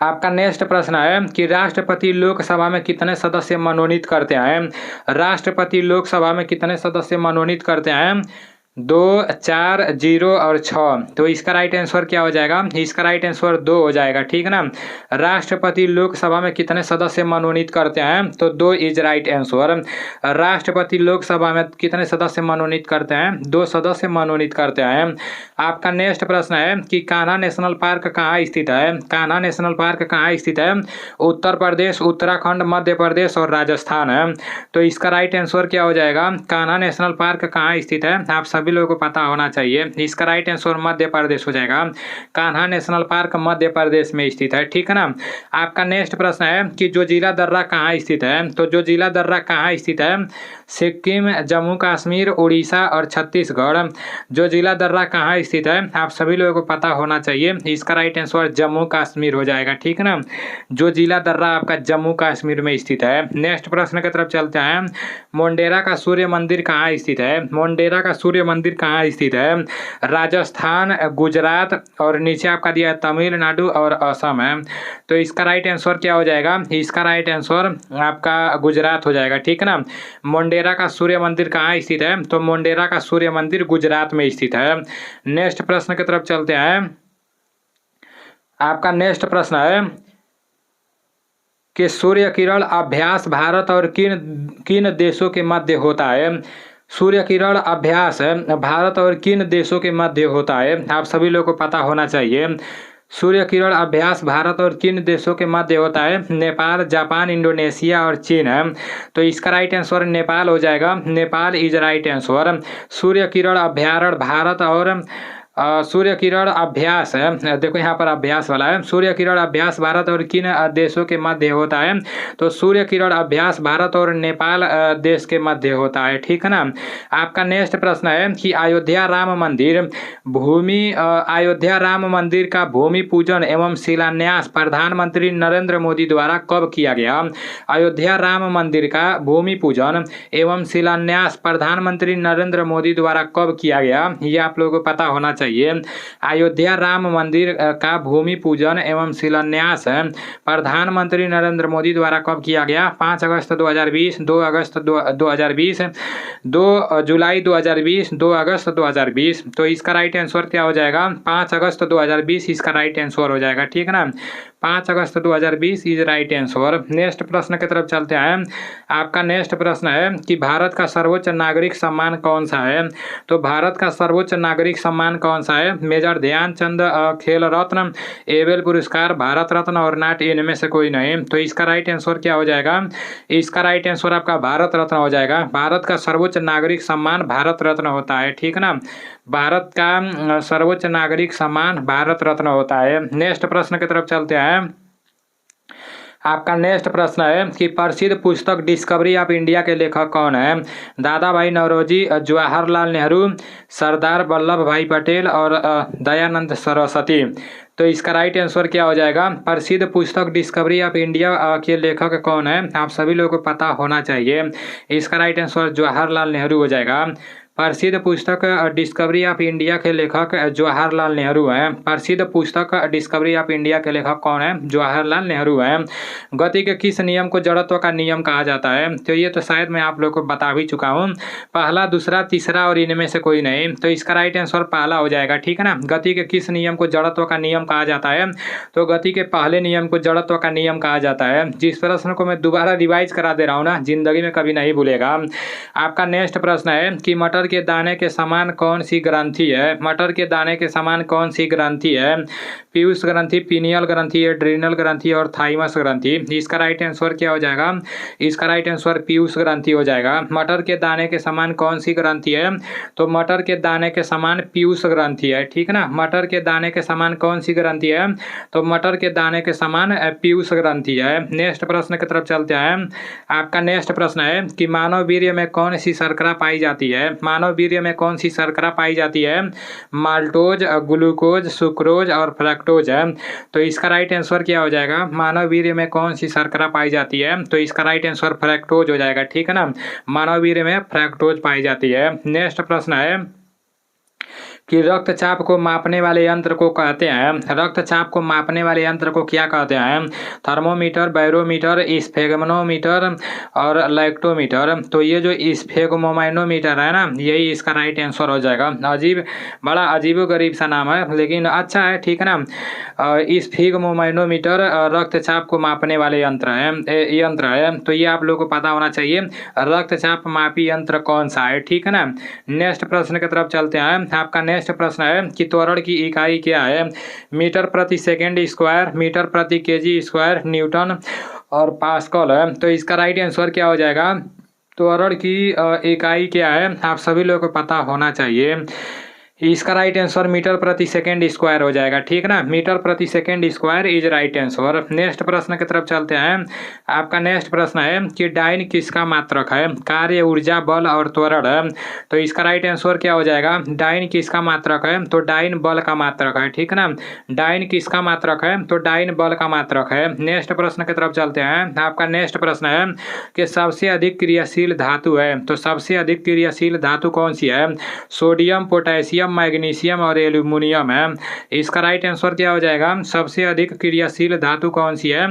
आपका नेक्स्ट प्रश्न है कि राष्ट्रपति लोकसभा में कितने सदस्य मनोनीत करते हैं? राष्ट्रपति लोकसभा में कितने सदस्य मनोनीत करते हैं? 2, 4, 0 और 6। तो इसका राइट आंसर क्या हो जाएगा? इसका राइट आंसर 2 हो जाएगा, ठीक है ना। राष्ट्रपति लोकसभा में कितने सदस्य मनोनीत करते हैं? तो 2 इज राइट आंसर। राष्ट्रपति लोकसभा में कितने सदस्य मनोनीत करते हैं? 2 सदस्य मनोनीत करते हैं। आपका नेक्स्ट प्रश्न है कि कान्हा नेशनल पार्क कहाँ स्थित है? कान्हा नेशनल पार्क कहाँ स्थित है? उत्तर प्रदेश, उत्तराखंड, मध्य प्रदेश और राजस्थान है। तो इसका राइट आंसर क्या हो जाएगा? कान्हा नेशनल पार्क कहाँ स्थित है आप सभी लोगों को पता होना चाहिए। इसका राइट आंसर मध्य प्रदेश हो जाएगा। कान्हा नेशनल पार्क मध्य प्रदेश में स्थित है, ठीक है ना। आपका नेक्स्ट प्रश्न है कि जोजिला दर्रा कहाँ स्थित है? तो जोजिला दर्रा कहाँ स्थित है? सिक्किम, जम्मू कश्मीर, उड़ीसा और छत्तीसगढ़। जोजिला दर्रा कहाँ स्थित है आप सभी लोगों को पता होना चाहिए। इसका राइट आंसर जम्मू कश्मीर हो जाएगा, ठीक है ना। जोजिला दर्रा आपका जम्मू कश्मीर में स्थित है। नेक्स्ट प्रश्न की तरफ चलते हैं। मोंडेरा का सूर्य मंदिर कहाँ स्थित है? मोंडेरा का सूर्य मंदिर कहाँ स्थित है? राजस्थान, गुजरात और नीचे आपका दिया है तमिलनाडु और असम है। तो इसका राइट आंसर क्या हो जाएगा? इसका राइट आंसर आपका गुजरात हो जाएगा, ठीक है ना। मोंडेरा का सूर्य मंदिर कहाँ स्थित है? तो मोंडेरा का सूर्य मंदिर गुजरात में स्थित है। नेक्स्ट प्रश्न की तरफ चलते हैं। आपका नेक्स्ट प्रश्न है कि सूर्य किरण अभ्यास भारत और किन देशों के मध्य होता है? सूर्य किरण अभ्यास भारत और किन देशों के मध्य होता है आप सभी लोगों को पता होना चाहिए। सूर्य किरण अभ्यास भारत और किन देशों के मध्य होता है? नेपाल, जापान, इंडोनेशिया और चीन है। तो इसका राइट आंसर नेपाल हो जाएगा। Nepal is right answer. Surya Kiran अभ्यारण्य भारत और सूर्य किरण अभ्यास है, देखो यहाँ पर अभ्यास वाला है। सूर्य किरण अभ्यास भारत और किन देशों के मध्य होता है? तो सूर्य किरण अभ्यास भारत और नेपाल देश के मध्य होता है, ठीक है ना। आपका नेक्स्ट प्रश्न है कि अयोध्या राम मंदिर का भूमि पूजन एवं शिलान्यास प्रधानमंत्री नरेंद्र मोदी द्वारा कब किया गया? अयोध्या राम मंदिर का भूमि पूजन एवं शिलान्यास प्रधानमंत्री नरेंद्र मोदी द्वारा कब किया गया ये आप लोगों को पता होना चाहिए। चाहिए। अयोध्या राम मंदिर का भूमि पूजन एवं शिलान्यास प्रधानमंत्री नरेंद्र मोदी द्वारा कब किया गया? 5 अगस्त 2020, 2 अगस्त 2020, 2 जुलाई 2020, 2 अगस्त 2020। तो इसका राइट आंसर क्या हो जाएगा? 5 अगस्त 2020 इसका राइट आंसर हो जाएगा। ठीक है ना, 5 अगस्त 2020 इज राइट आंसर। नेक्स्ट प्रश्न की तरफ चलते हैं। आपका नेक्स्ट प्रश्न है कि भारत का सर्वोच्च नागरिक सम्मान कौन सा है? तो भारत का सर्वोच्च नागरिक सम्मान कौन सा है? मेजर ध्यानचंद खेल रत्न, एबेल पुरस्कार, भारत रत्न और नाट, इनमें से कोई नहीं। तो इसका राइट आंसर क्या हो जाएगा? इसका राइट आंसर आपका भारत रत्न हो जाएगा। भारत का सर्वोच्च नागरिक सम्मान भारत रत्न होता है। ठीक है ना, भारत का सर्वोच्च नागरिक सम्मान भारत रत्न होता है। नेक्स्ट प्रश्न की तरफ चलते हैं। आपका नेक्स्ट प्रश्न है कि प्रसिद्ध पुस्तक डिस्कवरी ऑफ इंडिया के लेखक कौन है? दादा भाई नौरोजी, जवाहरलाल नेहरू, सरदार वल्लभ भाई पटेल और दयानंद सरस्वती। तो इसका राइट आंसर क्या हो जाएगा? प्रसिद्ध पुस्तक डिस्कवरी ऑफ इंडिया के लेखक कौन है? आप सभी लोगों को पता होना चाहिए। इसका राइट आंसर जवाहरलाल नेहरू हो जाएगा। प्रसिद्ध पुस्तक डिस्कवरी ऑफ इंडिया के लेखक जवाहरलाल नेहरू हैं। प्रसिद्ध पुस्तक डिस्कवरी ऑफ इंडिया के लेखक कौन है? जवाहरलाल नेहरू हैं। गति के किस नियम को जड़त्व का नियम कहा जाता है? तो ये तो शायद मैं आप लोग को बता भी चुका हूँ, पहला, दूसरा, तीसरा और इनमें से कोई नहीं। तो इसका राइट आंसर पहला हो जाएगा। ठीक है ना, गति के किस नियम को जड़त्व का नियम कहा जाता है? तो गति के पहले नियम को जड़त्व का नियम कहा जाता है। जिस प्रश्न को मैं दोबारा रिवाइज करा दे रहा हूँ ना, जिंदगी में कभी नहीं भूलेगा। आपका नेक्स्ट प्रश्न है कि मटर के दाने के समान कौन सी ग्रंथि है? मटर के दाने के समान कौन सी ग्रंथि है? पीयूष ग्रंथि, पीनियल ग्रंथि, एड्रीनल ग्रंथि और थाइमस ग्रंथि। इसका राइट आंसर क्या हो जाएगा? इसका राइट आंसर पीयूष ग्रंथि हो जाएगा। मटर के दाने के समान कौन सी ग्रंथि है? तो मटर के दाने के समान पीयूष ग्रंथि है। ठीक है ना, मटर के दाने के समान कौन सी ग्रंथि है? तो मटर के दाने के समान पीयूष ग्रंथि है। नेक्स्ट प्रश्न की तरफ चलते हैं। आपका नेक्स्ट प्रश्न है कि मानव वीर्य में कौन सी शर्करा पाई जाती है? मानव वीर्य में कौन सी शर्करा पाई जाती है? माल्टोज, ग्लूकोज, सुक्रोज और फ्रक्टोज है। तो इसका राइट आंसर क्या हो जाएगा? मानव वीर्य में कौन सी शर्करा पाई जाती है? तो इसका राइट आंसर फ्रक्टोज हो जाएगा। ठीक है ना, मानव वीर्य में फ्रक्टोज पाई जाती है। नेक्स्ट प्रश्न है कि रक्तचाप को मापने वाले यंत्र को कहते हैं, रक्तचाप को मापने वाले यंत्र को क्या कहते हैं? थर्मोमीटर, बैरोमीटर, स्फेगमोमीटर और लैक्टोमीटर। तो ये जो स्फेगमोमाइनोमीटर है ना, यही इसका राइट आंसर हो जाएगा। बड़ा अजीबोगरीब सा नाम है, लेकिन अच्छा है। ठीक है ना, स्फेगमोमाइनोमीटर रक्तचाप को मापने वाले यंत्र है। तो ये आप लोगों को पता होना चाहिए, रक्तचाप मापी यंत्र कौन सा है। ठीक है ना, नेक्स्ट प्रश्न की तरफ चलते हैं। आपका नेक्स्ट प्रश्न है कि त्वरण की इकाई क्या है? मीटर प्रति सेकंड स्क्वायर, मीटर प्रति केजी स्क्वायर, न्यूटन और पास्कल है। तो इसका राइट आंसर क्या हो जाएगा? त्वरण की इकाई क्या है? आप सभी लोगों को पता होना चाहिए। इसका राइट आंसर मीटर प्रति सेकंड स्क्वायर हो जाएगा। ठीक है ना, मीटर प्रति second square is right answer. Next प्रश्न की तरफ चलते हैं। आपका नेक्स्ट प्रश्न है कि डाइन किसका मात्रक है? कार्य, ऊर्जा, बल और त्वरण है। तो इसका राइट आंसर क्या हो जाएगा? डाइन किसका मात्रक है? तो डाइन बल का मात्रक है। ठीक है ना, डाइन किसका मात्रक है? तो डाइन बल का मात्रक है। नेक्स्ट प्रश्न की तरफ चलते हैं। आपका नेक्स्ट प्रश्न है कि सबसे अधिक क्रियाशील धातु है। तो सबसे अधिक क्रियाशील धातु कौन सी है? सोडियम, पोटेशियम, मैग्नीशियम और एल्यूमिनियम है। इसका राइट आंसर क्या हो जाएगा? सबसे अधिक क्रियाशील धातु कौन सी है?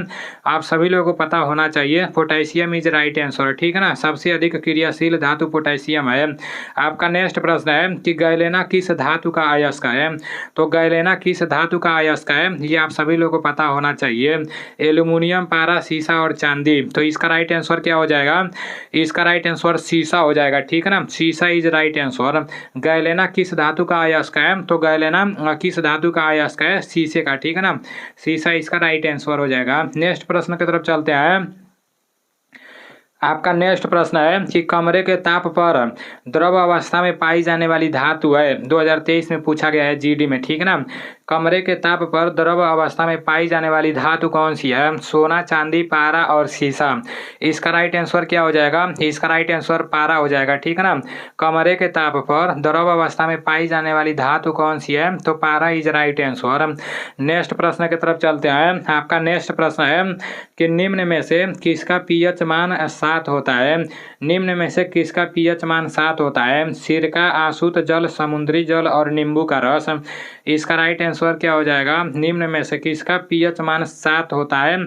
आप सभी लोगों को पता होना चाहिए, पोटेशियम इज राइट आंसर। ठीक है ना, सबसे अधिक क्रियाशील धातु पोटेशियम है। आपका नेक्स्ट प्रश्न है कि गैलेना किस धातु का अयस्क है? तो गैलेना किस धातु का अयस्क है? ये आप सभी लोगों को पता होना चाहिए, एल्यूमिनियम, पारा, सीसा और चांदी। तो इसका राइट आंसर क्या हो जाएगा? इसका राइट आंसर सीसा हो जाएगा। ठीक है ना, सीसा इज राइट आंसर। गैलेना किस धातु का अयस्क है? तो गैलेना किस धातु का अयस्क है? शीशे का। ठीक है ना, शीशा इसका राइट आंसर हो जाएगा। नेक्स्ट प्रश्न की तरफ चलते हैं। आपका नेक्स्ट प्रश्न है कि कमरे के ताप पर द्रव अवस्था में पाई जाने वाली धातु है, 2023 में पूछा गया है जीडी में। ठीक है ना, कमरे के ताप पर द्रव अवस्था में पाई जाने वाली धातु कौन सी है? सोना, चांदी, पारा और शीशा। इसका राइट आंसर क्या हो जाएगा? इसका राइट आंसर पारा हो जाएगा, ठीक है ना। कमरे के ताप पर द्रव अवस्था में पाई जाने वाली धातु कौन सी है? तो पारा इज राइट आंसर। नेक्स्ट प्रश्न की तरफ चलते हैं। आपका नेक्स्ट प्रश्न है कि निम्न में से किसका पीएच मान 7 होता है? निम्न में से किसका पीएच मान 7 होता है? सिरका, आशुत जल, समुद्री जल और नींबू का रस। इसका राइट आंसर क्या हो जाएगा? निम्न में से किसका पीएच मान 7 होता है?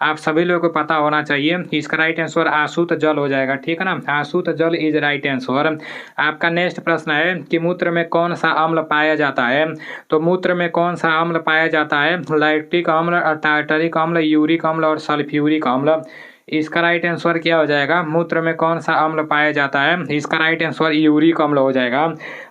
आप सभी लोगों को पता होना चाहिए। इसका राइट आंसर आशुत जल हो जाएगा, ठीक है ना। आशुत जल इज राइट आंसर। आपका नेक्स्ट प्रश्न है कि मूत्र में कौन सा अम्ल पाया जाता है? तो मूत्र में कौन सा अम्ल पाया जाता है? लैक्टिक अम्ल, टार्टरिक अम्ल, यूरिक अम्ल और सल्फ्यूरिक अम्ल। इसका राइट आंसर क्या हो जाएगा? मूत्र में कौन सा अम्ल पाया जाता है? इसका राइट आंसर यूरिक अम्ल हो जाएगा।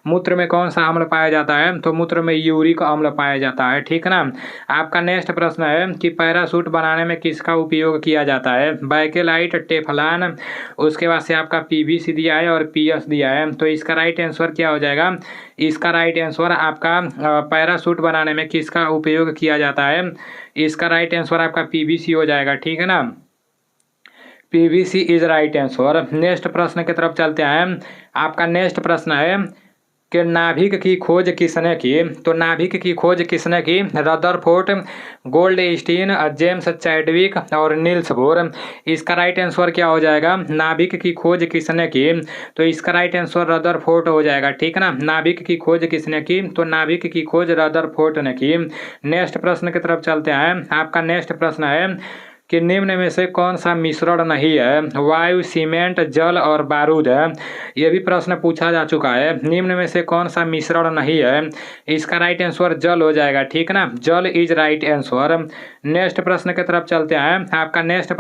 मूत्र में कौन सा अम्ल पाया जाता है? तो मूत्र में यूरिक अम्ल पाया जाता है, ठीक है ना। आपका नेक्स्ट प्रश्न है कि पैराशूट बनाने में किसका उपयोग किया जाता है? बैकेलाइट, टेफलान, उसके बाद से आपका पीवीसी दिया है और पीएस दिया है। तो इसका राइट आंसर क्या हो जाएगा? इसका राइट आंसर आपका पैराशूट बनाने में किसका उपयोग किया जाता है? इसका राइट आंसर आपका पीवीसी हो जाएगा, ठीक है ना। PVC is right answer. Next प्रश्न की तरफ चलते हैं। आपका नेक्स्ट प्रश्न है कि नाभिक की खोज किसने की? तो नाभिक की खोज किसने की? रदरफोर्ड, गोल्डस्टीन, जेम्स चैडविक और नील्स बोर। इसका राइट आंसर क्या हो जाएगा? नाभिक की खोज किसने की? तो इसका राइट आंसर रदरफोर्ड हो जाएगा, ठीक है ना। नाभिक की खोज किसने की? तो नाभिक की खोज रदरफोर्ड ने की। नेक्स्ट प्रश्न की तरफ चलते हैं। आपका नेक्स्ट प्रश्न है कि निम्न में से कौन सा मिश्रण नहीं है? वायु, सीमेंट, जल और बारूद है। यह भी प्रश्न पूछा जा चुका है। निम्न में से कौन सा मिश्रण नहीं है? इसका राइट आंसर जल हो जाएगा, ठीक है ना। जल इज राइट आंसर। नेक्स्ट प्रश्न की तरफ चलते हैं। आपका नेक्स्ट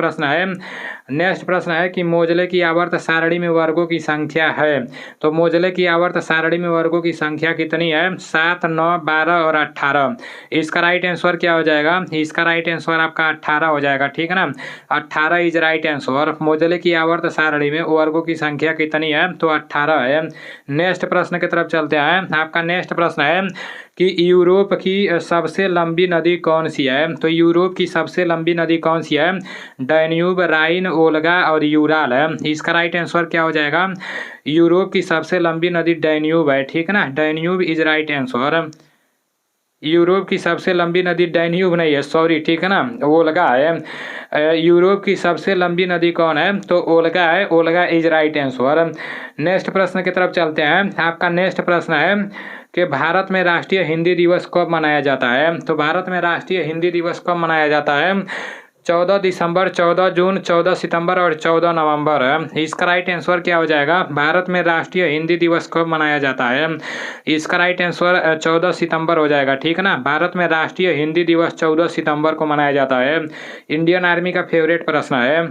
प्रश्न है कि मोजले की आवर्त सारणी में वर्गों की संख्या है। तो मोजले की आवर्त सारणी में वर्गों की संख्या कितनी है? 7, 9, 12 और 18। इसका राइट आंसर क्या हो जाएगा? इसका राइट आंसर आपका 18 हो जाएगा, ठीक है ना। 18 इज राइट आंसर। मोजले की आवर्त सारणी में वर्गों की संख्या कितनी है? तो 18 है। नेक्स्ट प्रश्न की तरफ चलते हैं। आपका नेक्स्ट प्रश्न है कि यूरोप की सबसे लंबी नदी कौन सी है? तो यूरोप की सबसे लंबी नदी कौन सी है? डैन्यूब, राइन, ओल्गा और यूराल है। इसका राइट आंसर क्या हो जाएगा? यूरोप की सबसे लंबी नदी डैन्यूब है, ठीक है ना। Danube is right answer. Europe की सबसे लंबी नदी डैन्यूब नहीं है, सॉरी, ठीक है ना, ओल्गा है। यूरोप की सबसे लंबी नदी कौन है? तो ओल्गा है। Olga is right answer. Next प्रश्न की तरफ चलते हैं। आपका नेक्स्ट प्रश्न है कि भारत में राष्ट्रीय हिंदी दिवस कब मनाया जाता है? तो भारत में राष्ट्रीय हिंदी दिवस कब मनाया जाता है? 14 दिसंबर, 14 जून, 14 सितंबर और 14 नवंबर है। इसका राइट आंसर क्या हो जाएगा? भारत में राष्ट्रीय हिंदी दिवस कब मनाया जाता है? इसका राइट आंसर 14 सितंबर हो जाएगा, ठीक है ना। भारत में राष्ट्रीय हिंदी दिवस 14 सितंबर को मनाया जाता है। इंडियन आर्मी का फेवरेट प्रश्न है।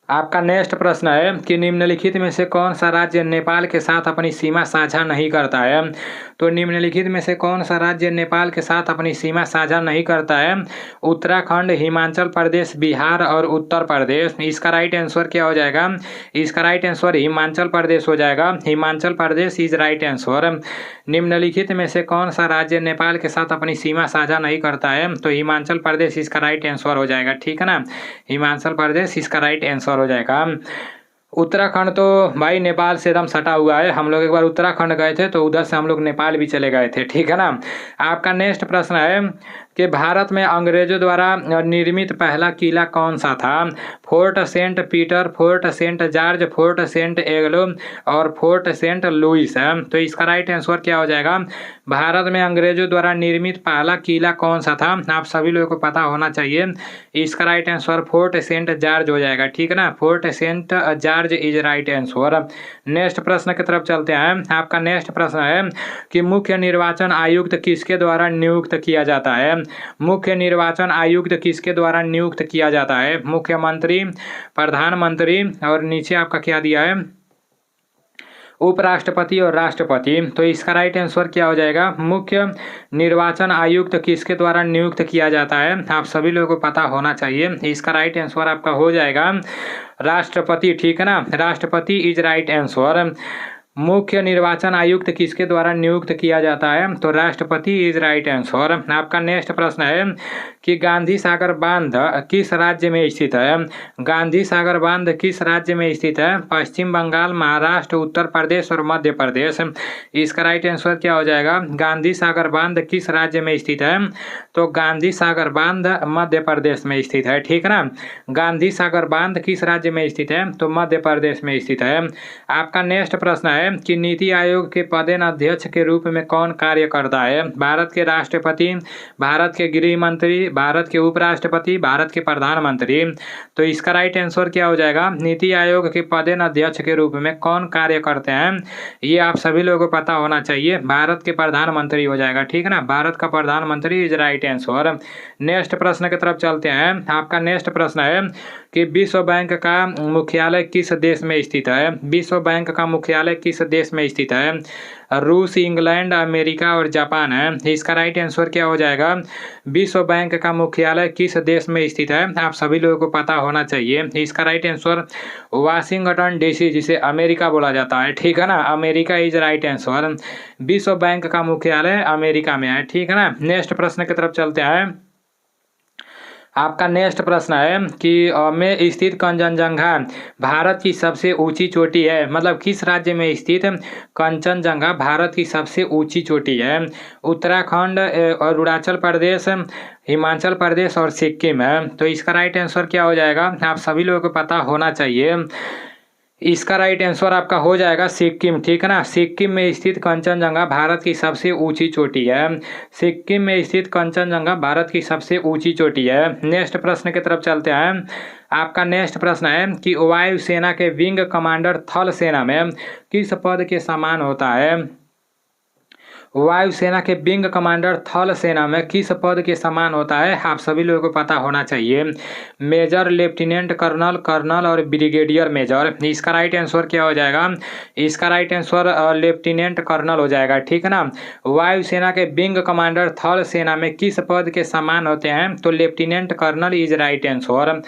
आपका नेक्स्ट प्रश्न है कि निम्नलिखित में से कौन सा राज्य नेपाल के साथ अपनी सीमा साझा नहीं करता है? तो निम्नलिखित में से कौन सा राज्य नेपाल के साथ अपनी सीमा साझा नहीं करता है? उत्तराखंड, हिमाचल प्रदेश, बिहार और उत्तर प्रदेश। इसका राइट आंसर क्या हो जाएगा? इसका राइट आंसर हिमाचल प्रदेश हो जाएगा। Himachal Pradesh is right answer. निम्नलिखित में से कौन सा राज्य नेपाल के साथ अपनी सीमा साझा नहीं करता है? तो हिमाचल प्रदेश इसका राइट आंसर हो जाएगा, ठीक है ना। हिमाचल प्रदेश इसका राइट आंसर हो जाएगा। उत्तराखंड तो भाई नेपाल से एकदम सटा हुआ है। हम लोग एक बार उत्तराखंड गए थे तो उधर से हम लोग नेपाल भी चले गए थे, ठीक है ना। आपका नेक्स्ट प्रश्न है कि भारत में अंग्रेजों द्वारा निर्मित पहला किला कौन सा था? Fort saint Peter, fort Saint George, fort saint एग्लो और फोर्ट सेंट लुइस है। तो इसका राइट आंसर क्या हो जाएगा? भारत में अंग्रेजों द्वारा निर्मित पहला किला कौन सा था? आप सभी लोगों को पता होना चाहिए। इसका right answer Fort Saint George हो जाएगा, ठीक है ना। Fort Saint George is right answer. Next प्रश्न की तरफ चलते हैं। आपका नेक्स्ट प्रश्न है कि मुख्य निर्वाचन आयुक्त किसके द्वारा नियुक्त किया जाता है? मुख्य निर्वाचन आयुक्त किसके द्वारा नियुक्त किया जाता है? मुख्यमंत्री, प्रधानमंत्री और नीचे आपका क्या दिया है? उपराष्ट्रपति और राष्ट्रपति। तो इसका राइट आंसर क्या हो जाएगा? मुख्य निर्वाचन आयुक्त किसके द्वारा नियुक्त किया जाता है? आप सभी लोगों को पता होना चाहिए। इसका राइट आंसर आपका हो जाएगा राष्ट्रपति, ठीक है ना। राष्ट्रपति इज राइट आंसर। मुख्य निर्वाचन आयुक्त किसके द्वारा नियुक्त किया जाता है? तो राष्ट्रपति इज राइट आंसर। आपका नेक्स्ट प्रश्न है कि गांधी सागर बांध किस राज्य में स्थित है? गांधी सागर बांध किस राज्य में स्थित है? पश्चिम बंगाल, महाराष्ट्र, उत्तर प्रदेश और मध्य प्रदेश। इसका राइट आंसर क्या हो जाएगा? गांधी सागर बांध किस राज्य में स्थित है? तो गांधी सागर बांध मध्य प्रदेश में स्थित है, ठीक है ना। गांधी सागर बांध किस राज्य में स्थित है? तो मध्य प्रदेश में स्थित है। आपका नेक्स्ट प्रश्न है कि नीति आयोग के पदेनाध्यक्ष के रूप में कौन कार्य करता है? भारत के राष्ट्रपति, भारत के गृह मंत्री, भारत के उपराष्ट्रपति, भारत के प्रधानमंत्री। तो इसका राइट आंसर क्या हो जाएगा? नीति आयोग के पदेनाध्यक्ष के रूप में कौन कार्य करते हैं? ये आप सभी लोगों को पता होना चाहिए। भारत के प्रधानमंत्री हो जाएगा, ठीक है ना। भारत का प्रधानमंत्री इज राइट आंसर। नेक्स्ट प्रश्न की तरफ चलते हैं। आपका नेक्स्ट प्रश्न है कि विश्व बैंक का मुख्यालय किस देश में स्थित है? विश्व बैंक का मुख्यालय किस देश में स्थित है? रूस, इंग्लैंड, अमेरिका और जापान है। इसका राइट आंसर क्या हो जाएगा? विश्व बैंक का मुख्यालय किस देश में स्थित है? आप सभी लोगों को पता होना चाहिए। इसका राइट आंसर वाशिंगटन डीसी, जिसे अमेरिका बोला जाता है, ठीक है ना। America is right answer. विश्व बैंक का मुख्यालय अमेरिका में है, ठीक है ना। नेक्स्ट प्रश्न की तरफ चलते हैं। आपका नेक्स्ट प्रश्न है कि में स्थित कंचनजंगा भारत की सबसे ऊंची चोटी है? मतलब किस राज्य में स्थित कंचनजंगा भारत की सबसे ऊंची चोटी है? उत्तराखंड, अरुणाचल प्रदेश, हिमाचल प्रदेश और सिक्किम है। तो इसका राइट आंसर क्या हो जाएगा? आप सभी लोगों को पता होना चाहिए। इसका राइट आंसर आपका हो जाएगा सिक्किम, ठीक है ना। सिक्किम में स्थित कंचनजंगा भारत की सबसे ऊंची चोटी है। सिक्किम में स्थित कंचनजंगा भारत की सबसे ऊंची चोटी है। नेक्स्ट प्रश्न की तरफ चलते हैं। आपका नेक्स्ट प्रश्न है कि वायुसेना के विंग कमांडर थल सेना में किस पद के समान होता है? वायुसेना के विंग कमांडर थल सेना में किस पद के समान होता है? आप सभी लोगों को पता होना चाहिए। मेजर, लेफ्टिनेंट कर्नल, कर्नल और ब्रिगेडियर मेजर। इसका राइट आंसर क्या हो जाएगा? इसका राइट आंसर लेफ्टिनेंट कर्नल हो जाएगा, ठीक है ना। वायुसेना के विंग कमांडर थल सेना में किस पद के समान होते हैं? तो lieutenant colonel is right answer.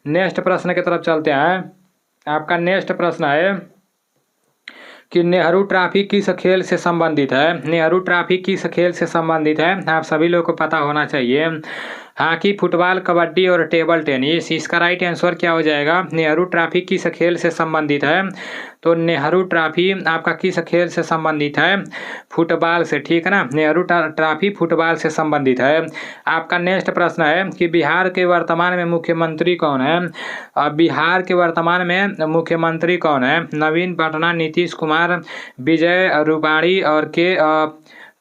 Next प्रश्न की तरफ चलते हैं। आपका नेक्स्ट प्रश्न है कि नेहरू ट्रॉफी किस खेल से संबंधित है? नेहरू ट्रॉफी किस खेल से संबंधित है? आप सभी लोगों को पता होना चाहिए। हॉकी, फुटबॉल, कबड्डी और टेबल टेनिस। इसका राइट आंसर क्या हो जाएगा? नेहरू ट्रॉफी किस खेल से संबंधित है? तो नेहरू ट्रॉफी आपका किस खेल से संबंधित है? फुटबॉल से, ठीक है ना। नेहरू ट्रॉफी फुटबॉल से संबंधित है। आपका नेक्स्ट प्रश्न है कि बिहार के वर्तमान में मुख्यमंत्री कौन है? बिहार के वर्तमान में मुख्यमंत्री कौन है? नवीन पटनायक, नीतीश कुमार, विजय रूपाणी और के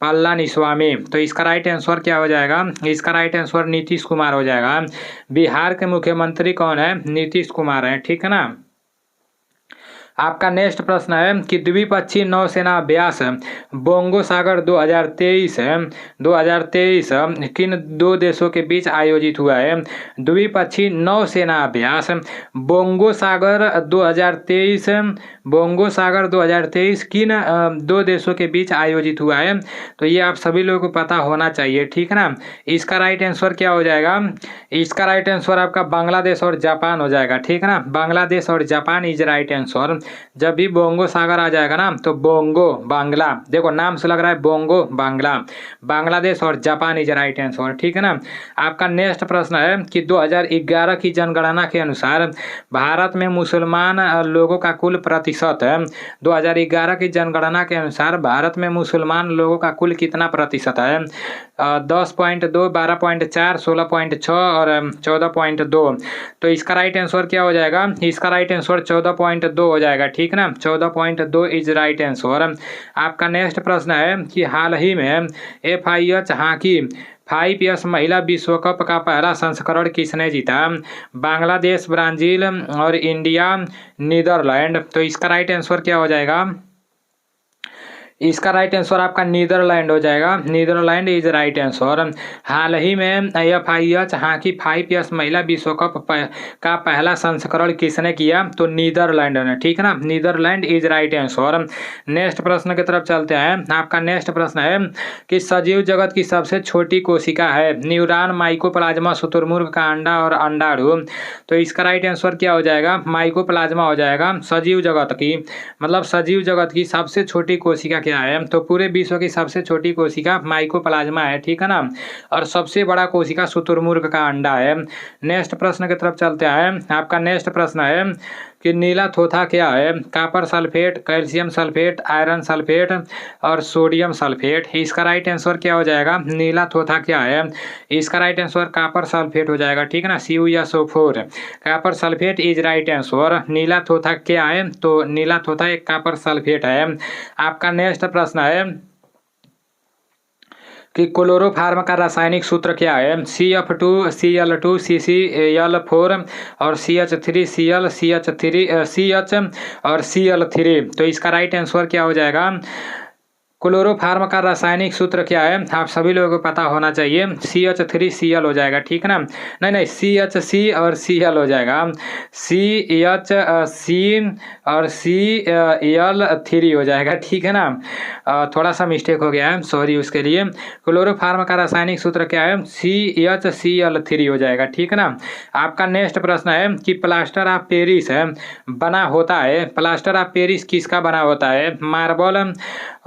पलानीस्वामी। तो इसका राइट आंसर क्या हो जाएगा? इसका राइट आंसर नीतीश कुमार हो जाएगा। बिहार के मुख्यमंत्री कौन है? नीतीश कुमार है, ठीक है ना। आपका नेक्स्ट प्रश्न है कि द्विपक्षीय नौसेना अभ्यास बोंगो सागर 2023 है 2023 किन दो देशों के बीच आयोजित हुआ है? द्विपक्षीय नौसेना अभ्यास बोंगो सागर 2023 बोंगो सागर 2023 किन दो देशों के बीच आयोजित हुआ है? तो ये आप सभी लोगों को पता होना चाहिए, ठीक है ना। इसका राइट आंसर क्या हो जाएगा? इसका राइट आंसर आपका बांग्लादेश और जापान हो जाएगा, ठीक है ना। बांग्लादेश और जापान इज राइट आंसर। जब भी बोंगो सागर आ जाएगा ना तो बोंगो बांग्ला, देखो नाम से लग रहा है बोंगो बांग्ला, बांग्लादेश और जापान इज राइट आंसर, ठीक है ना। आपका नेक्स्ट प्रश्न है कि 2011 की जनगणना के अनुसार भारत में मुसलमान लोगों का कुल प्रतिशत है। 2011 की जनगणना के अनुसार भारत में मुसलमान लोगों का कुल कितना प्रतिशत है? 10.2, 12.4, 16.6 और 14.2। तो इसका राइट आंसर क्या हो जाएगा? इसका राइट आंसर 14.2 हो जाएगा, ठीक है ना। 14.2 इज राइट आंसर। आपका नेक्स्ट प्रश्न है कि हाल ही में FIH हॉकी 5S महिला विश्व कप का पहला संस्करण किसने जीता? बांग्लादेश, ब्राजील और इंडिया, नीदरलैंड। तो इसका राइट आंसर क्या हो जाएगा? इसका राइट आंसर आपका नीदरलैंड हो जाएगा। Netherlands is right answer. हाल ही में FIH हॉकी 5 महिला विश्व कप का पहला संस्करण किसने किया? तो नीदरलैंड ने, ठीक है ना। Netherland is right answer. Next प्रश्न की तरफ चलते हैं। आपका नेक्स्ट प्रश्न है कि सजीव जगत की सबसे छोटी कोशिका है? न्यूरॉन, माइकोप्लाज्मा, शुतुरमुर्ग का अंडा और अंडाणु। तो इसका राइट आंसर क्या हो जाएगा? माइकोप्लाज्मा हो जाएगा। सजीव जगत की मतलब सजीव जगत की सबसे छोटी कोशिका क्या है? तो पूरे विश्व की सबसे छोटी कोशिका माइकोप्लाज्मा है, ठीक है ना। और सबसे बड़ा कोशिका शुतुरमुर्ग का अंडा है। नेक्स्ट प्रश्न की तरफ चलते हैं। आपका नेक्स्ट प्रश्न है कि नीला थोथा क्या है? Copper sulphate, calcium sulphate, iron sulphate और सोडियम सल्फेट। इसका राइट आंसर क्या हो जाएगा? नीला थोथा क्या है? इसका राइट आंसर कॉपर सल्फेट हो जाएगा, ठीक है ना। CuSO4 copper sulphate is right answer. नीला थोथा क्या है? तो नीला थोथा एक कॉपर सल्फेट है। आपका नेक्स्ट प्रश्न है कि क्लोरोफार्म का रासायनिक सूत्र क्या है? CF2, Cl2, CCl4 और CH3, Cl, CH और Cl3। तो इसका राइट आंसर क्या हो जाएगा? क्लोरोफार्म का रासायनिक सूत्र क्या है? आप सभी लोगों को पता होना चाहिए। CH3Cl हो जाएगा, ठीक है ना। नहीं, CHC और Cl हो जाएगा। CHC और Cl3 हो जाएगा, ठीक है ना। थोड़ा सा मिस्टेक हो गया है, सॉरी उसके लिए। क्लोरोफार्म का रासायनिक सूत्र क्या है? CHCl3 हो जाएगा, ठीक है ना। आपका नेक्स्ट प्रश्न है कि प्लास्टर ऑफ पेरिस बना होता है। प्लास्टर ऑफ पेरिस किसका बना होता है? मार्बल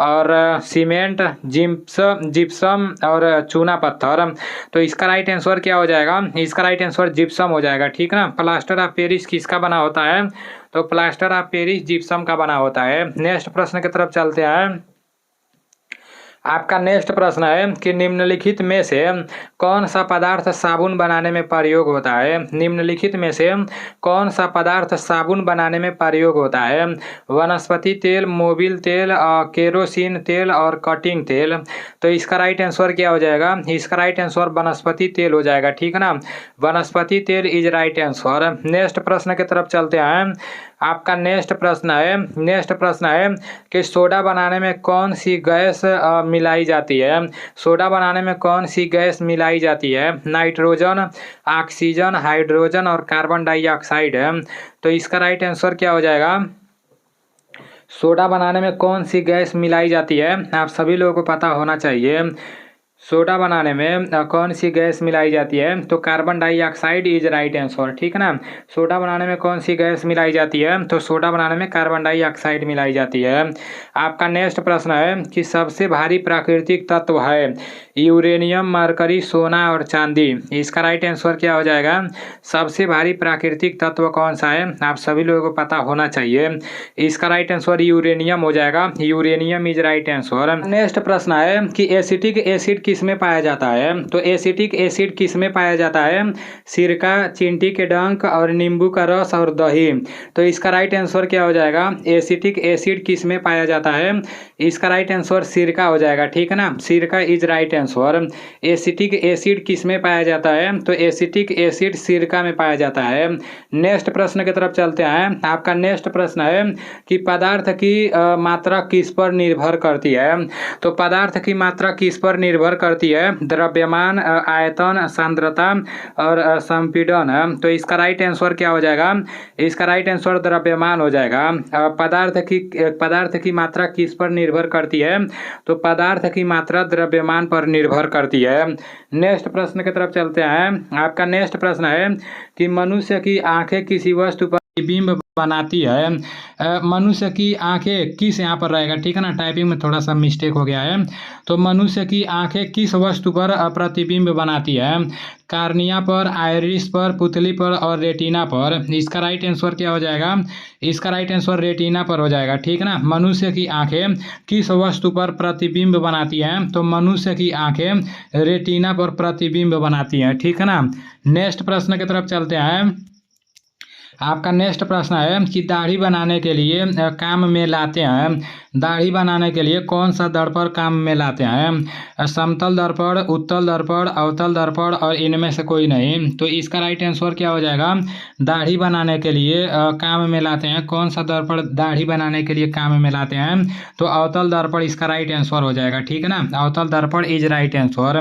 और सीमेंट, जिप्सम और चूना पत्थर। तो इसका राइट आंसर क्या हो जाएगा? इसका राइट आंसर जिप्सम हो जाएगा, ठीक है ना। प्लास्टर ऑफ पेरिस किसका बना होता है? तो प्लास्टर ऑफ पेरिस जिप्सम का बना होता है। नेक्स्ट प्रश्न की तरफ चलते हैं। आपका नेक्स्ट प्रश्न है कि निम्नलिखित में से कौन सा पदार्थ साबुन बनाने में प्रयोग होता है? निम्नलिखित में से कौन सा पदार्थ साबुन बनाने में प्रयोग होता है? वनस्पति तेल, मोबिल तेल, केरोसिन तेल और कटिंग तेल। तो इसका राइट आंसर क्या हो जाएगा? इसका राइट आंसर वनस्पति तेल हो जाएगा, ठीक है ना। वनस्पति तेल इज राइट आंसर। नेक्स्ट प्रश्न की तरफ चलते हैं। आपका नेक्स्ट प्रश्न है कि सोडा बनाने में कौन सी गैस मिलाई जाती है? सोडा बनाने में कौन सी गैस मिलाई जाती है? नाइट्रोजन, ऑक्सीजन, हाइड्रोजन और कार्बन डाइऑक्साइड है। तो इसका राइट आंसर क्या हो जाएगा? सोडा बनाने में कौन सी गैस मिलाई जाती है? आप सभी लोगों को पता होना चाहिए। सोडा बनाने में कौन सी गैस मिलाई जाती है? तो carbon dioxide is right answer, ठीक है ना। सोडा बनाने में कौन सी गैस मिलाई जाती है? तो सोडा बनाने में कार्बन डाइऑक्साइड मिलाई जाती है। आपका नेक्स्ट प्रश्न है कि सबसे भारी प्राकृतिक तत्व है यूरेनियम, मरकरी, सोना और चांदी। इसका राइट आंसर क्या हो जाएगा? सबसे भारी प्राकृतिक तत्व कौन सा है? आप सभी लोगों को पता होना चाहिए। इसका राइट आंसर यूरेनियम हो जाएगा। Uranium is right answer. Next प्रश्न है कि एसिटिक एसिड किसमें पाया जाता है? तो एसिटिक एसिड किसमें पाया जाता है? सिरका, चींटी के डंक और नींबू का रस और दही। तो इसका राइट आंसर क्या हो जाएगा? एसिटिक एसिड किसमें पाया जाता है? इसका राइट आंसर सिरका हो जाएगा, ठीक है ना। सिरका is right answer. Acetic acid किसमें पाया जाता है? तो एसिटिक एसिड सिरका में पाया जाता है। नेक्स्ट प्रश्न की तरफ चलते हैं। आपका नेक्स्ट प्रश्न है कि पदार्थ की मात्रा किस पर निर्भर करती है? तो पदार्थ की मात्रा किस पर निर्भर करती है? द्रव्यमान, आयतन, सांद्रता और संपीड़न। तो इसका राइट आंसर क्या हो जाएगा? इसका राइट आंसर द्रव्यमान हो जाएगा। पदार्थ की मात्रा किस पर निर्भर करती है? तो पदार्थ की मात्रा द्रव्यमान पर निर्भर करती है। नेक्स्ट प्रश्न की तरफ चलते हैं। आपका नेक्स्ट प्रश्न है कि मनुष्य की आंखें किसी वस्तु पर प्रतिबिंब बनाती है। मनुष्य की आंखें किस, यहाँ पर रहेगा, ठीक है ना। टाइपिंग में थोड़ा सा मिस्टेक हो गया है। तो मनुष्य की आंखें किस वस्तु पर प्रतिबिंब बनाती है? कार्निया पर, आइरिस पर, पुतली पर और रेटिना पर। इसका राइट आंसर क्या हो जाएगा? इसका राइट आंसर रेटिना पर हो जाएगा, ठीक है ना। मनुष्य की आंखें किस वस्तु पर प्रतिबिंब बनाती हैं? तो मनुष्य की आंखें रेटिना पर प्रतिबिंब बनाती हैं, ठीक है ना। नेक्स्ट प्रश्न की तरफ चलते हैं। आपका नेक्स्ट प्रश्न है कि दाढ़ी बनाने के लिए काम में लाते हैं। दाढ़ी बनाने के लिए कौन सा दर्पण काम में लाते हैं? समतल दर्पण, उत्तल दर्पण, अवतल दर्पण और इनमें से कोई नहीं। तो इसका राइट आंसर क्या हो जाएगा? दाढ़ी बनाने के लिए काम में लाते हैं। कौन सा दर्पण दाढ़ी बनाने के लिए काम में लाते हैं? तो अवतल दर्पण इसका राइट आंसर हो जाएगा। ठीक है ना, अवतल दर्पण इज राइट आंसर।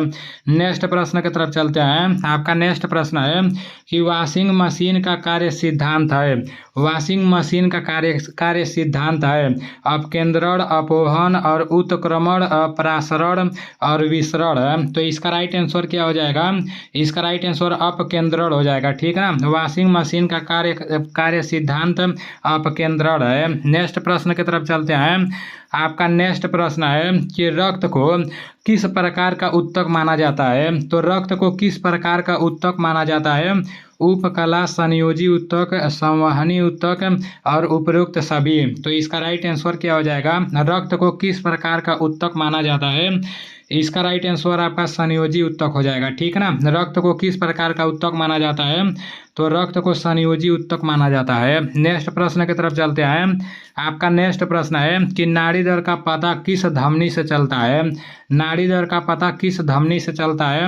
नेक्स्ट प्रश्न की तरफ चलते हैं। आपका नेक्स्ट प्रश्न है कि वॉशिंग मशीन का कार्य सिद्धांत है। वॉशिंग मशीन का कार्य सिद्धांत है अपकेंद्रण, अपोहन और उत्क्रमण, अपरासरण और विसरण। तो इसका राइट आंसर क्या हो जाएगा? इसका राइट आंसर अपकेंद्रण हो जाएगा। ठीक है ना, वॉशिंग मशीन का कार्य सिद्धांत अपकेंद्रण है। नेक्स्ट प्रश्न की तरफ चलते हैं। आपका नेक्स्ट प्रश्न है कि रक्त को किस प्रकार का उत्तक माना जाता है? तो रक्त को किस प्रकार का उत्तक माना जाता है? उपकला, संयोजी उत्तक, संवहनी उत्तक और उपरोक्त सभी। तो इसका राइट आंसर क्या हो जाएगा? रक्त को किस प्रकार का उत्तक माना जाता है? इसका राइट आंसर आपका संयोजी उत्तक हो जाएगा। ठीक है ना, रक्त को किस प्रकार का उत्तक माना जाता है? तो रक्त को संयोजी उत्तक माना जाता है। नेक्स्ट प्रश्न की तरफ चलते हैं। आपका नेक्स्ट प्रश्न है कि नाड़ी दर का पता किस धमनी से चलता है? नाड़ी दर का पता किस धमनी से चलता है?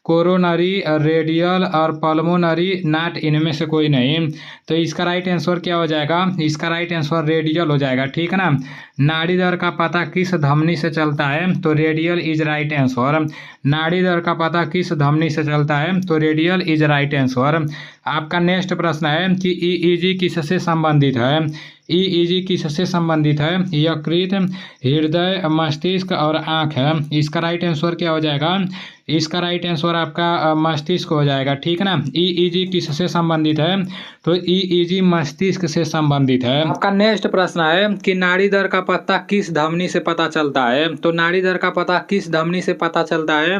कोरोनरी, रेडियल और पल्मोनरी, नाट इनमें से कोई नहीं। तो इसका राइट आंसर क्या हो जाएगा? इसका राइट आंसर रेडियल हो जाएगा। ठीक है ना, नाड़ी दर का पता किस धमनी से चलता है? तो रेडियल इज राइट आंसर। नाड़ी दर का पता किस धमनी से चलता है? तो रेडियल इज राइट आंसर। आपका नेक्स्ट प्रश्न है कि ईईजी किससे संबंधित है? ईईजी किससे संबंधित है? यकृत, हृदय, मस्तिष्क और आँख है। इसका राइट आंसर क्या हो जाएगा? इसका राइट आंसर आपका मस्तिष्क हो जाएगा। ठीक है ना, ईईजी किससे संबंधित है? तो ईईजी मस्तिष्क से संबंधित है। आपका नेक्स्ट प्रश्न है कि नाड़ी दर का पता किस धमनी से पता चलता है? तो नाड़ी दर का पता किस धमनी से पता चलता है?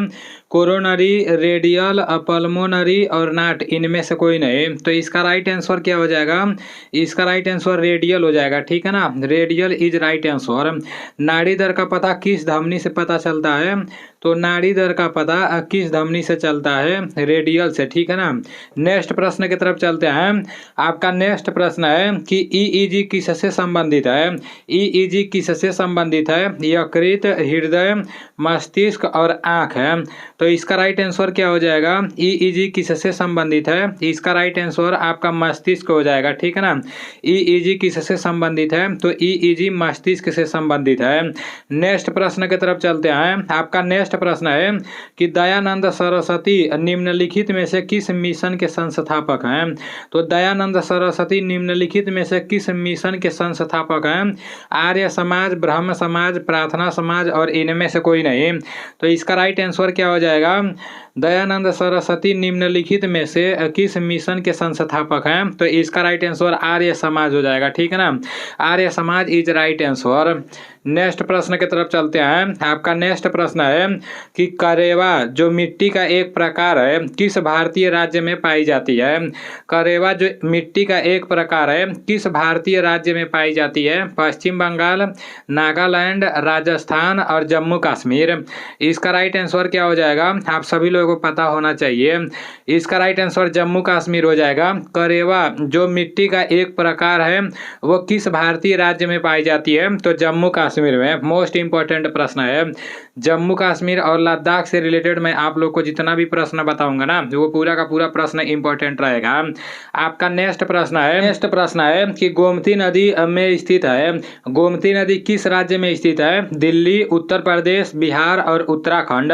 कोरोनरी, रेडियल, पल्मोनरी और नाट इनमें से कोई नहीं। तो इसका राइट आंसर क्या हो जाएगा? इसका राइट आंसर रेडियल हो जाएगा। ठीक है ना, रेडियल इज राइट आंसर। नाड़ी दर का पता किस धमनी से पता चलता है? तो नाड़ी दर का पता किस धमनी से चलता है? रेडियल से। ठीक है ना, नेक्स्ट प्रश्न की तरफ चलते हैं। आपका नेक्स्ट प्रश्न है कि ईईजी किससे संबंधित है? ईईजी किससे संबंधित है? यकृत, हृदय, मस्तिष्क और आँख है। तो इसका राइट आंसर क्या हो जाएगा? ईईजी किससे संबंधित है? इसका राइट आंसर आपका मस्तिष्क हो जाएगा। ठीक है ना, ईईजी किससे संबंधित है? तो ईईजी मस्तिष्क से संबंधित है। नेक्स्ट प्रश्न की तरफ चलते हैं। आपका नेक्स्ट प्रश्न है कि दयानंद सरस्वती निम्नलिखित में से किस मिशन के संस्थापक हैं? तो दयानंद सरस्वती निम्नलिखित में से किस मिशन के संस्थापक हैं? आर्य समाज, ब्रह्म समाज, प्रार्थना समाज और इनमें से कोई नहीं। तो इसका राइट आंसर क्या हो जाएगा? दयानंद सरस्वती निम्नलिखित में से किस मिशन के संस्थापक हैं? तो इसका राइट आंसर आर्य समाज हो जाएगा। ठीक है ना, Arya Samaj is right answer. Next प्रश्न की तरफ चलते हैं। आपका नेक्स्ट प्रश्न है कि करेवा जो मिट्टी का एक प्रकार है किस भारतीय राज्य में पाई जाती है? करेवा जो मिट्टी का एक प्रकार है किस भारतीय राज्य में पाई जाती है? पश्चिम बंगाल, नागालैंड, राजस्थान और जम्मू कश्मीर। इसका राइट आंसर क्या हो जाएगा? आप सभी लोगों को पता होना चाहिए। इसका राइट आंसर जम्मू कश्मीर हो जाएगा। करेवा जो मिट्टी का एक प्रकार है वो किस भारतीय राज्य में पाई जाती है? तो जम्मू कश्मीर में। मोस्ट इंपॉर्टेंट प्रश्न है। जम्मू कश्मीर और लद्दाख से रिलेटेड मैं आप लोग को जितना भी प्रश्न बताऊंगा ना वो पूरा का पूरा प्रश्न इंपॉर्टेंट रहेगा। आपका नेक्स्ट प्रश्न है कि गोमती नदी में स्थित है। गोमती नदी किस राज्य में स्थित है? दिल्ली, उत्तर प्रदेश, बिहार और उत्तराखंड।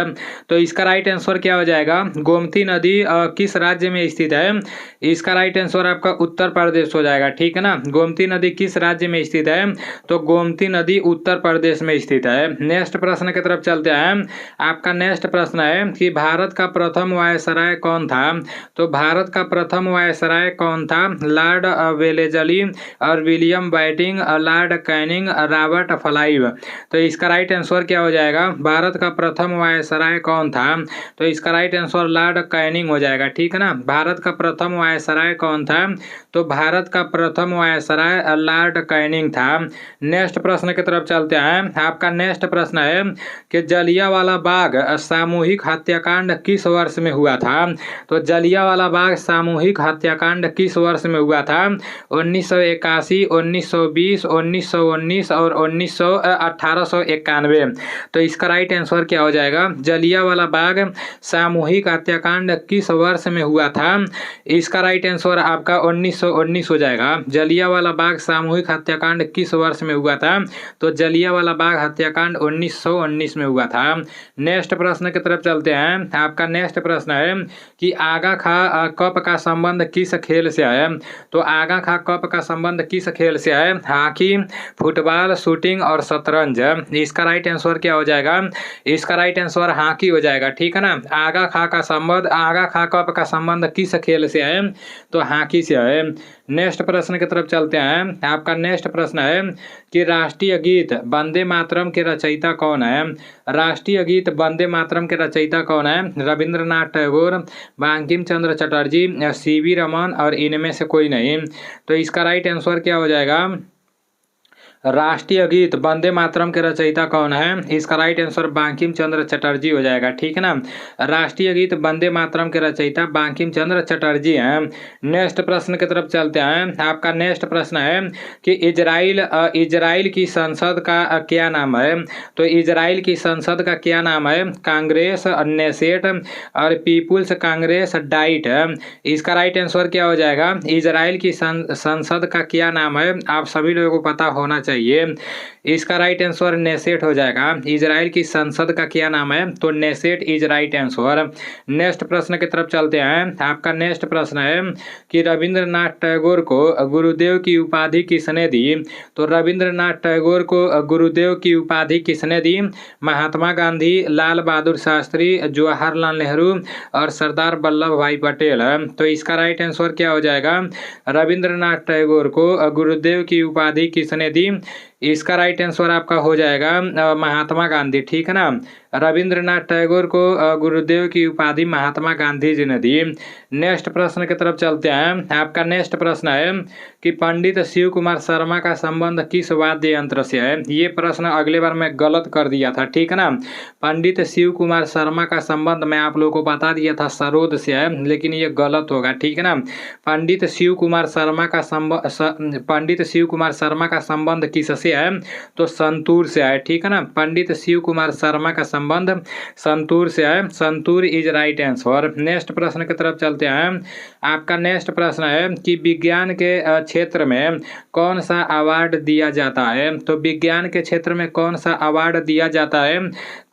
तो इसका राइट आंसर क्या हो जाएगा? गोमती नदी किस राज्य में स्थित है? इसका राइट आंसर आपका उत्तर प्रदेश हो जाएगा। ठीक है ना, गोमती नदी किस राज्य में स्थित है? तो गोमती नदी उत्तर प्रदेश में स्थित है। नेक्स्ट प्रश्न की तरफ चलते हैं। आपका नेक्स्ट प्रश्न है कि भारत का प्रथम वायसराय कौन था? तो भारत का प्रथम वायसराय कौन था? लॉर्ड वेलेजली और William Bentinck, Lord Canning, Robert Clive. तो इसका राइट आंसर क्या हो जाएगा? भारत का प्रथम वायसराय कौन था? तो इसका इसका राइट आंसर लॉर्ड कैनिंग हो जाएगा, ठीक है ना। भारत का प्रथम वायसराय कौन था? तो भारत का प्रथम वायसराय लॉर्ड कैनिंग था। नेक्स्ट प्रश्न की तरफ चलते हैं। आपका नेक्स्ट प्रश्न है कि जलियांवाला बाग सामूहिक हत्याकांड किस वर्ष में हुआ था? तो जलियांवाला बाग सामूहिक हत्याकांड किस वर्ष में हुआ था? 1981, 1920, 1919 और 1891। तो इसका राइट आंसर क्या हो जाएगा? जलियांवाला बाग सामूहिक हत्याकांड किस वर्ष में हुआ था? इसका राइट आंसर आपका 1919 हो जाएगा। जलियांवाला बाग सामूहिक हत्याकांड किस वर्ष में हुआ था? तो जलियांवाला बाग हत्याकांड 1919 में हुआ था। नेक्स्ट प्रश्न की तरफ चलते हैं। आपका नेक्स्ट प्रश्न है कि आगा खा कप का संबंध किस खेल से है? तो आगा खा कप का संबंध किस खेल से है? हॉकी, फुटबॉल, शूटिंग और शतरंज। इसका राइट आंसर क्या हो जाएगा? इसका राइट आंसर हॉकी हो जाएगा, ठीक है ना। आगा खा कप का संबंध किस खेल से है? तो हॉकी से है। नेक्स्ट प्रश्न की तरफ चलते हैं। आपका नेक्स्ट प्रश्न है कि राष्ट्रीय गीत वंदे मातरम के रचयिता कौन है? राष्ट्रीय गीत वंदे मातरम के रचयिता कौन है? रविंद्रनाथ टैगोर, बंकिम चंद्र चटर्जी, सीवी रमन और इनमें से कोई नहीं। तो इसका राइट आंसर क्या हो जाएगा? राष्ट्रीय गीत वंदे मातरम के रचयिता कौन है? इसका राइट आंसर बंकिम चंद्र चटर्जी हो जाएगा, ठीक है ना। राष्ट्रीय गीत वंदे मातरम के रचयिता बंकिम चंद्र चटर्जी हैं। नेक्स्ट प्रश्न की तरफ चलते हैं। आपका नेक्स्ट प्रश्न है कि इजराइल की संसद का क्या नाम है? तो इजराइल की संसद का क्या नाम है? कांग्रेस, नेसेट और पीपुल्स कांग्रेस डाइट। इसका राइट आंसर क्या हो जाएगा? इजराइल की संसद का क्या नाम है? आप सभी लोगों को पता होना चाहिए। इसका राइट आंसर नेसेट हो जाएगा। इजराइल की संसद का क्या नाम है? तो Knesset is right answer. Next प्रश्न की तरफ चलते हैं। आपका नेक्स्ट प्रश्न है कि रविंद्रनाथ टैगोर को गुरुदेव की उपाधि किसने दी? तो रविंद्रनाथ टैगोर को गुरुदेव की उपाधि किसने दी? महात्मा गांधी, लाल बहादुर शास्त्री, जवाहरलाल नेहरू और सरदार वल्लभ भाई पटेल। तो इसका राइट आंसर क्या हो जाएगा? रविंद्रनाथ टैगोर को गुरुदेव की उपाधि किसने दी? इसका राइट आंसर आपका हो जाएगा महात्मा गांधी, ठीक है ना। रविंद्रनाथ टैगोर को गुरुदेव की उपाधि महात्मा गांधी जी ने दी। नेक्स्ट प्रश्न की तरफ चलते हैं। आपका नेक्स्ट प्रश्न है कि पंडित शिव कुमार शर्मा का संबंध किस वाद्य यंत्र से है? ये प्रश्न अगले बार मैं गलत कर दिया था, ठीक है ना। पंडित शिव कुमार शर्मा का संबंध मैं आप लोगों को बता दिया था सरोद से है, लेकिन ये गलत होगा, ठीक है ना। पंडित शिव कुमार शर्मा का संबंध किससे है? तो संतूर से है, ठीक है ना। पंडित शिव कुमार शर्मा का संबंध संतूर से है। Santoor is right answer. Next प्रश्न की तरफ चलते हैं। आपका नेक्स्ट प्रश्न है कि विज्ञान के क्षेत्र में कौन सा अवार्ड दिया जाता है? तो विज्ञान के क्षेत्र में कौन सा अवार्ड दिया जाता है?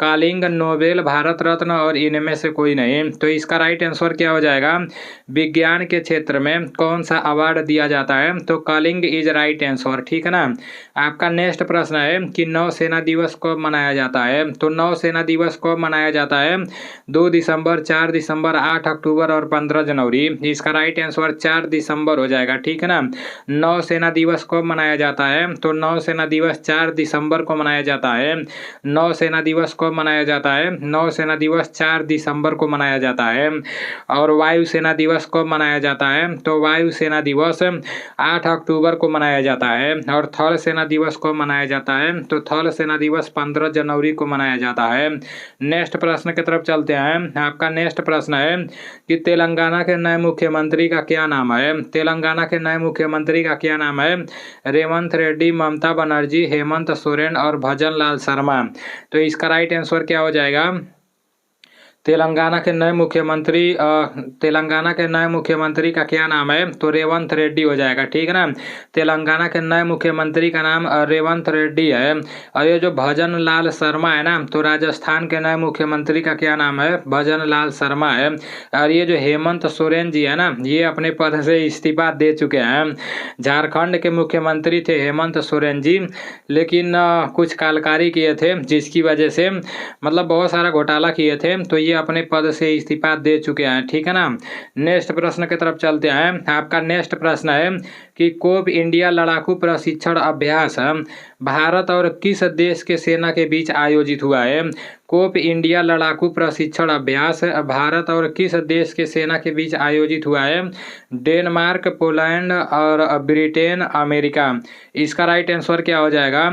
कलिंग, नोबेल, भारत रत्न और इनमें से कोई नहीं। तो इसका राइट आंसर क्या हो जाएगा? विज्ञान के क्षेत्र में कौन सा अवार्ड दिया जाता है? तो कलिंग इज राइट आंसर, ठीक है ना। आपका नेक्स्ट प्रश्न है कि नौसेना दिवस कब मनाया जाता है? तो नौसेना दिवस कब मनाया जाता है? 2 दिसंबर, 4 दिसंबर, 8 अक्टूबर और 15 जनवरी। इसका राइट आंसर 4 दिसंबर हो जाएगा, ठीक है ना। नौसेना दिवस कब मनाया जाता है? तो नौसेना दिवस 4 दिसंबर को मनाया जाता है। नौसेना दिवस कब मनाया जाता है? नौसेना दिवस 4 दिसंबर को मनाया जाता है। और वायुसेना दिवस कब मनाया जाता है? तो वायुसेना दिवस 8 अक्टूबर को मनाया जाता है। और थल सेना दिवस कब मनाया जाता है? तो थल सेना दिवस 15 जनवरी को मनाया जाता है। नेक्स्ट प्रश्न की तरफ चलते हैं। आपका नेक्स्ट प्रश्न है कि तेलंगाना के नए मुख्यमंत्री का क्या नाम है? तेलंगाना के नए मुख्यमंत्री का क्या नाम है? रेवंत रेड्डी, ममता बनर्जी, हेमंत सोरेन और भजन लाल शर्मा। तो इसका राइट आंसर क्या हो जाएगा? तेलंगाना के नए मुख्यमंत्री का क्या नाम है? तो रेवंत रेड्डी हो जाएगा, ठीक है ना। तेलंगाना के नए मुख्यमंत्री का नाम रेवंत रेड्डी है। और ये जो भजन लाल शर्मा है ना, तो राजस्थान के नए मुख्यमंत्री का क्या नाम है? भजन लाल शर्मा है। और ये जो हेमंत सोरेन जी है ना, ये अपने पद से इस्तीफा दे चुके हैं। झारखंड के मुख्यमंत्री थे हेमंत सोरेन जी, लेकिन कुछ कालकारी किए थे, जिसकी वजह से मतलब बहुत सारा घोटाला किए थे, तो ये अपने पद से इस्तीफा दे चुके हैं, ठीक है ना। नेक्स्ट प्रश्न की तरफ चलते हैं। आपका नेक्स्ट प्रश्न है कि कोप इंडिया लड़ाकू प्रशिक्षण अभ्यास भारत और किस देश के सेना के बीच आयोजित हुआ है? कोप इंडिया लड़ाकू प्रशिक्षण अभ्यास भारत और किस देश के सेना के बीच आयोजित हुआ है? डेनमार्क, पोलैंड और ब्रिटेन, अमेरिका। इसका राइट आंसर क्या हो जाएगा?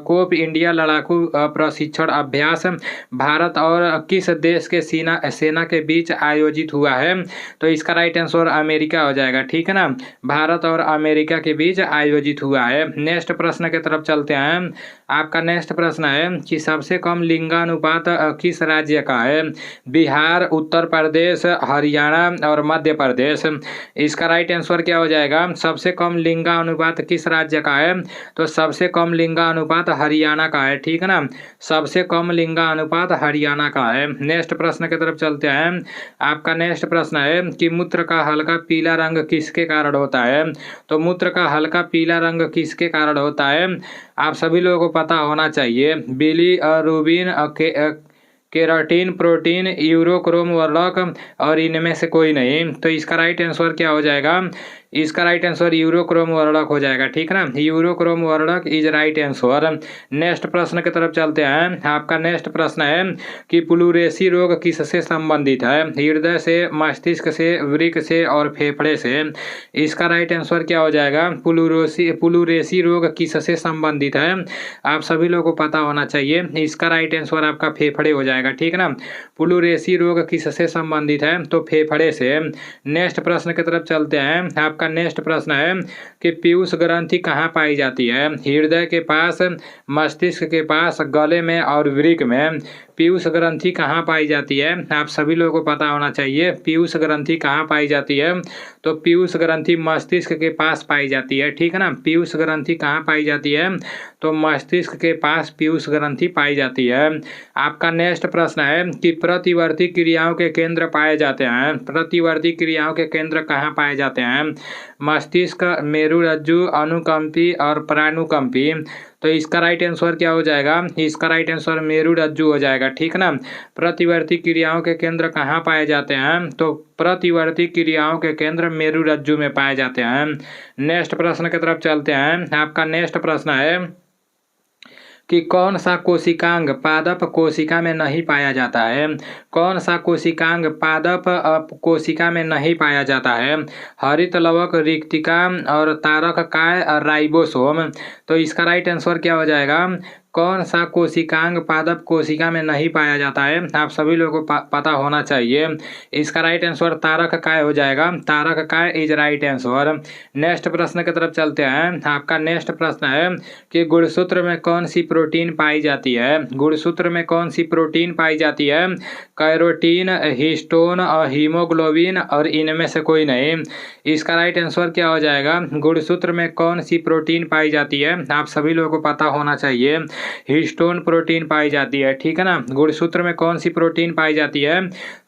कोप इंडिया लड़ाकू प्रशिक्षण अभ्यास भारत और किस देश के सेना के बीच आयोजित हुआ है? तो इसका राइट आंसर अमेरिका हो जाएगा। ठीक है ना, भारत और अमेरिका के बीच आयोजित हुआ है। नेक्स्ट प्रश्न की तरफ चलते हैं। आपका नेक्स्ट प्रश्न है कि सबसे कम लिंगानुपात किस राज्य का है? बिहार, उत्तर प्रदेश, हरियाणा और मध्य प्रदेश। इसका राइट आंसर क्या हो जाएगा? सबसे कम लिंगानुपात किस राज्य का है? तो सबसे कम लिंगानुपात हरियाणा का है। ठीक है ना, सबसे कम लिंगानुपात हरियाणा का है। नेक्स्ट प्रश्न की तरफ चलते हैं। आपका नेक्स्ट प्रश्न है कि मूत्र का हल्का पीला रंग किसके कारण होता है? तो मूत्र का हल्का पीला रंग किसके कारण होता है? आप सभी लोगों को पता होना चाहिए। बिलीरुबिन, केराटिन, प्रोटीन, यूरोक्रोम वर्णक और इनमें से कोई नहीं। तो इसका राइट आंसर क्या हो जाएगा? इसका राइट आंसर यूरोक्रोम वर्णक हो जाएगा। ठीक है ना, यूरोक्रोम वर्णक इज राइट आंसर। नेक्स्ट प्रश्न की तरफ चलते हैं। आपका नेक्स्ट प्रश्न है कि प्लूरेसी रोग किससे संबंधित है? हृदय से, मस्तिष्क से, वृक्क से और फेफड़े से। इसका राइट आंसर क्या हो जाएगा? प्लूरेसी रोग किससे संबंधित है? आप सभी लोगों को पता होना चाहिए। इसका राइट आंसर आपका फेफड़े हो जाएगा। ठीक है ना, प्लूरेसी रोग किससे संबंधित है? तो फेफड़े से। नेक्स्ट प्रश्न की तरफ चलते हैं। आपका नेक्स्ट प्रश्न है कि पीयूष ग्रंथि कहाँ पाई जाती है? हृदय के पास, मस्तिष्क के पास, गले में और वृक्क में। पीयूष ग्रंथि कहाँ पाई जाती है? आप सभी लोगों को पता होना चाहिए। पीयूष ग्रंथि कहाँ पाई जाती है? तो पीयूष ग्रंथि मस्तिष्क के पास पाई जाती है। ठीक है ना, पीयूष ग्रंथि कहाँ पाई जाती है? तो मस्तिष्क के पास पीयूष ग्रंथि पाई जाती है। आपका नेक्स्ट प्रश्न है कि प्रतिवर्ती क्रियाओं के केंद्र पाए जाते हैं। प्रतिवर्ती क्रियाओं के केंद्र कहाँ पाए जाते हैं? मस्तिष्क, मेरुरज्जु, अनुकंपी और प्राणुकंपी। तो इसका राइट आंसर क्या हो जाएगा? इसका राइट आंसर मेरुरज्जु हो जाएगा। ठीक है ना, प्रतिवर्ती क्रियाओं के केंद्र कहाँ पाए जाते हैं? तो प्रतिवर्ती क्रियाओं के केंद्र मेरुरज्जु में पाए जाते हैं। नेक्स्ट प्रश्न की तरफ चलते हैं। आपका नेक्स्ट प्रश्न है कि कौन सा कोशिकांग पादप कोशिका में नहीं पाया जाता है? कौन सा कोशिकांग पादप कोशिका में नहीं पाया जाता है? हरित लवक, रिक्तिका और तारक काय और राइबोसोम। तो इसका राइट आंसर क्या हो जाएगा? कौन सा कोशिकांग पादप कोशिका में नहीं पाया जाता है? आप सभी लोगों को पता होना चाहिए। इसका राइट आंसर तारक काय हो जाएगा। तारक काय इज राइट आंसर। नेक्स्ट प्रश्न की तरफ चलते हैं। आपका नेक्स्ट प्रश्न है कि गुणसूत्र में कौन सी प्रोटीन पाई जाती है? गुणसूत्र में कौन सी प्रोटीन पाई जाती है? कैरोटीन, हिस्टोन और हीमोग्लोबिन और इनमें से कोई नहीं। इसका राइट आंसर क्या हो जाएगा? गुणसूत्र में कौन सी प्रोटीन पाई जाती है? आप सभी लोगों को पता होना चाहिए। हिस्टोन प्रोटीन पाई जाती है। ठीक है ना, गुणसूत्र में कौन सी प्रोटीन पाई जाती है?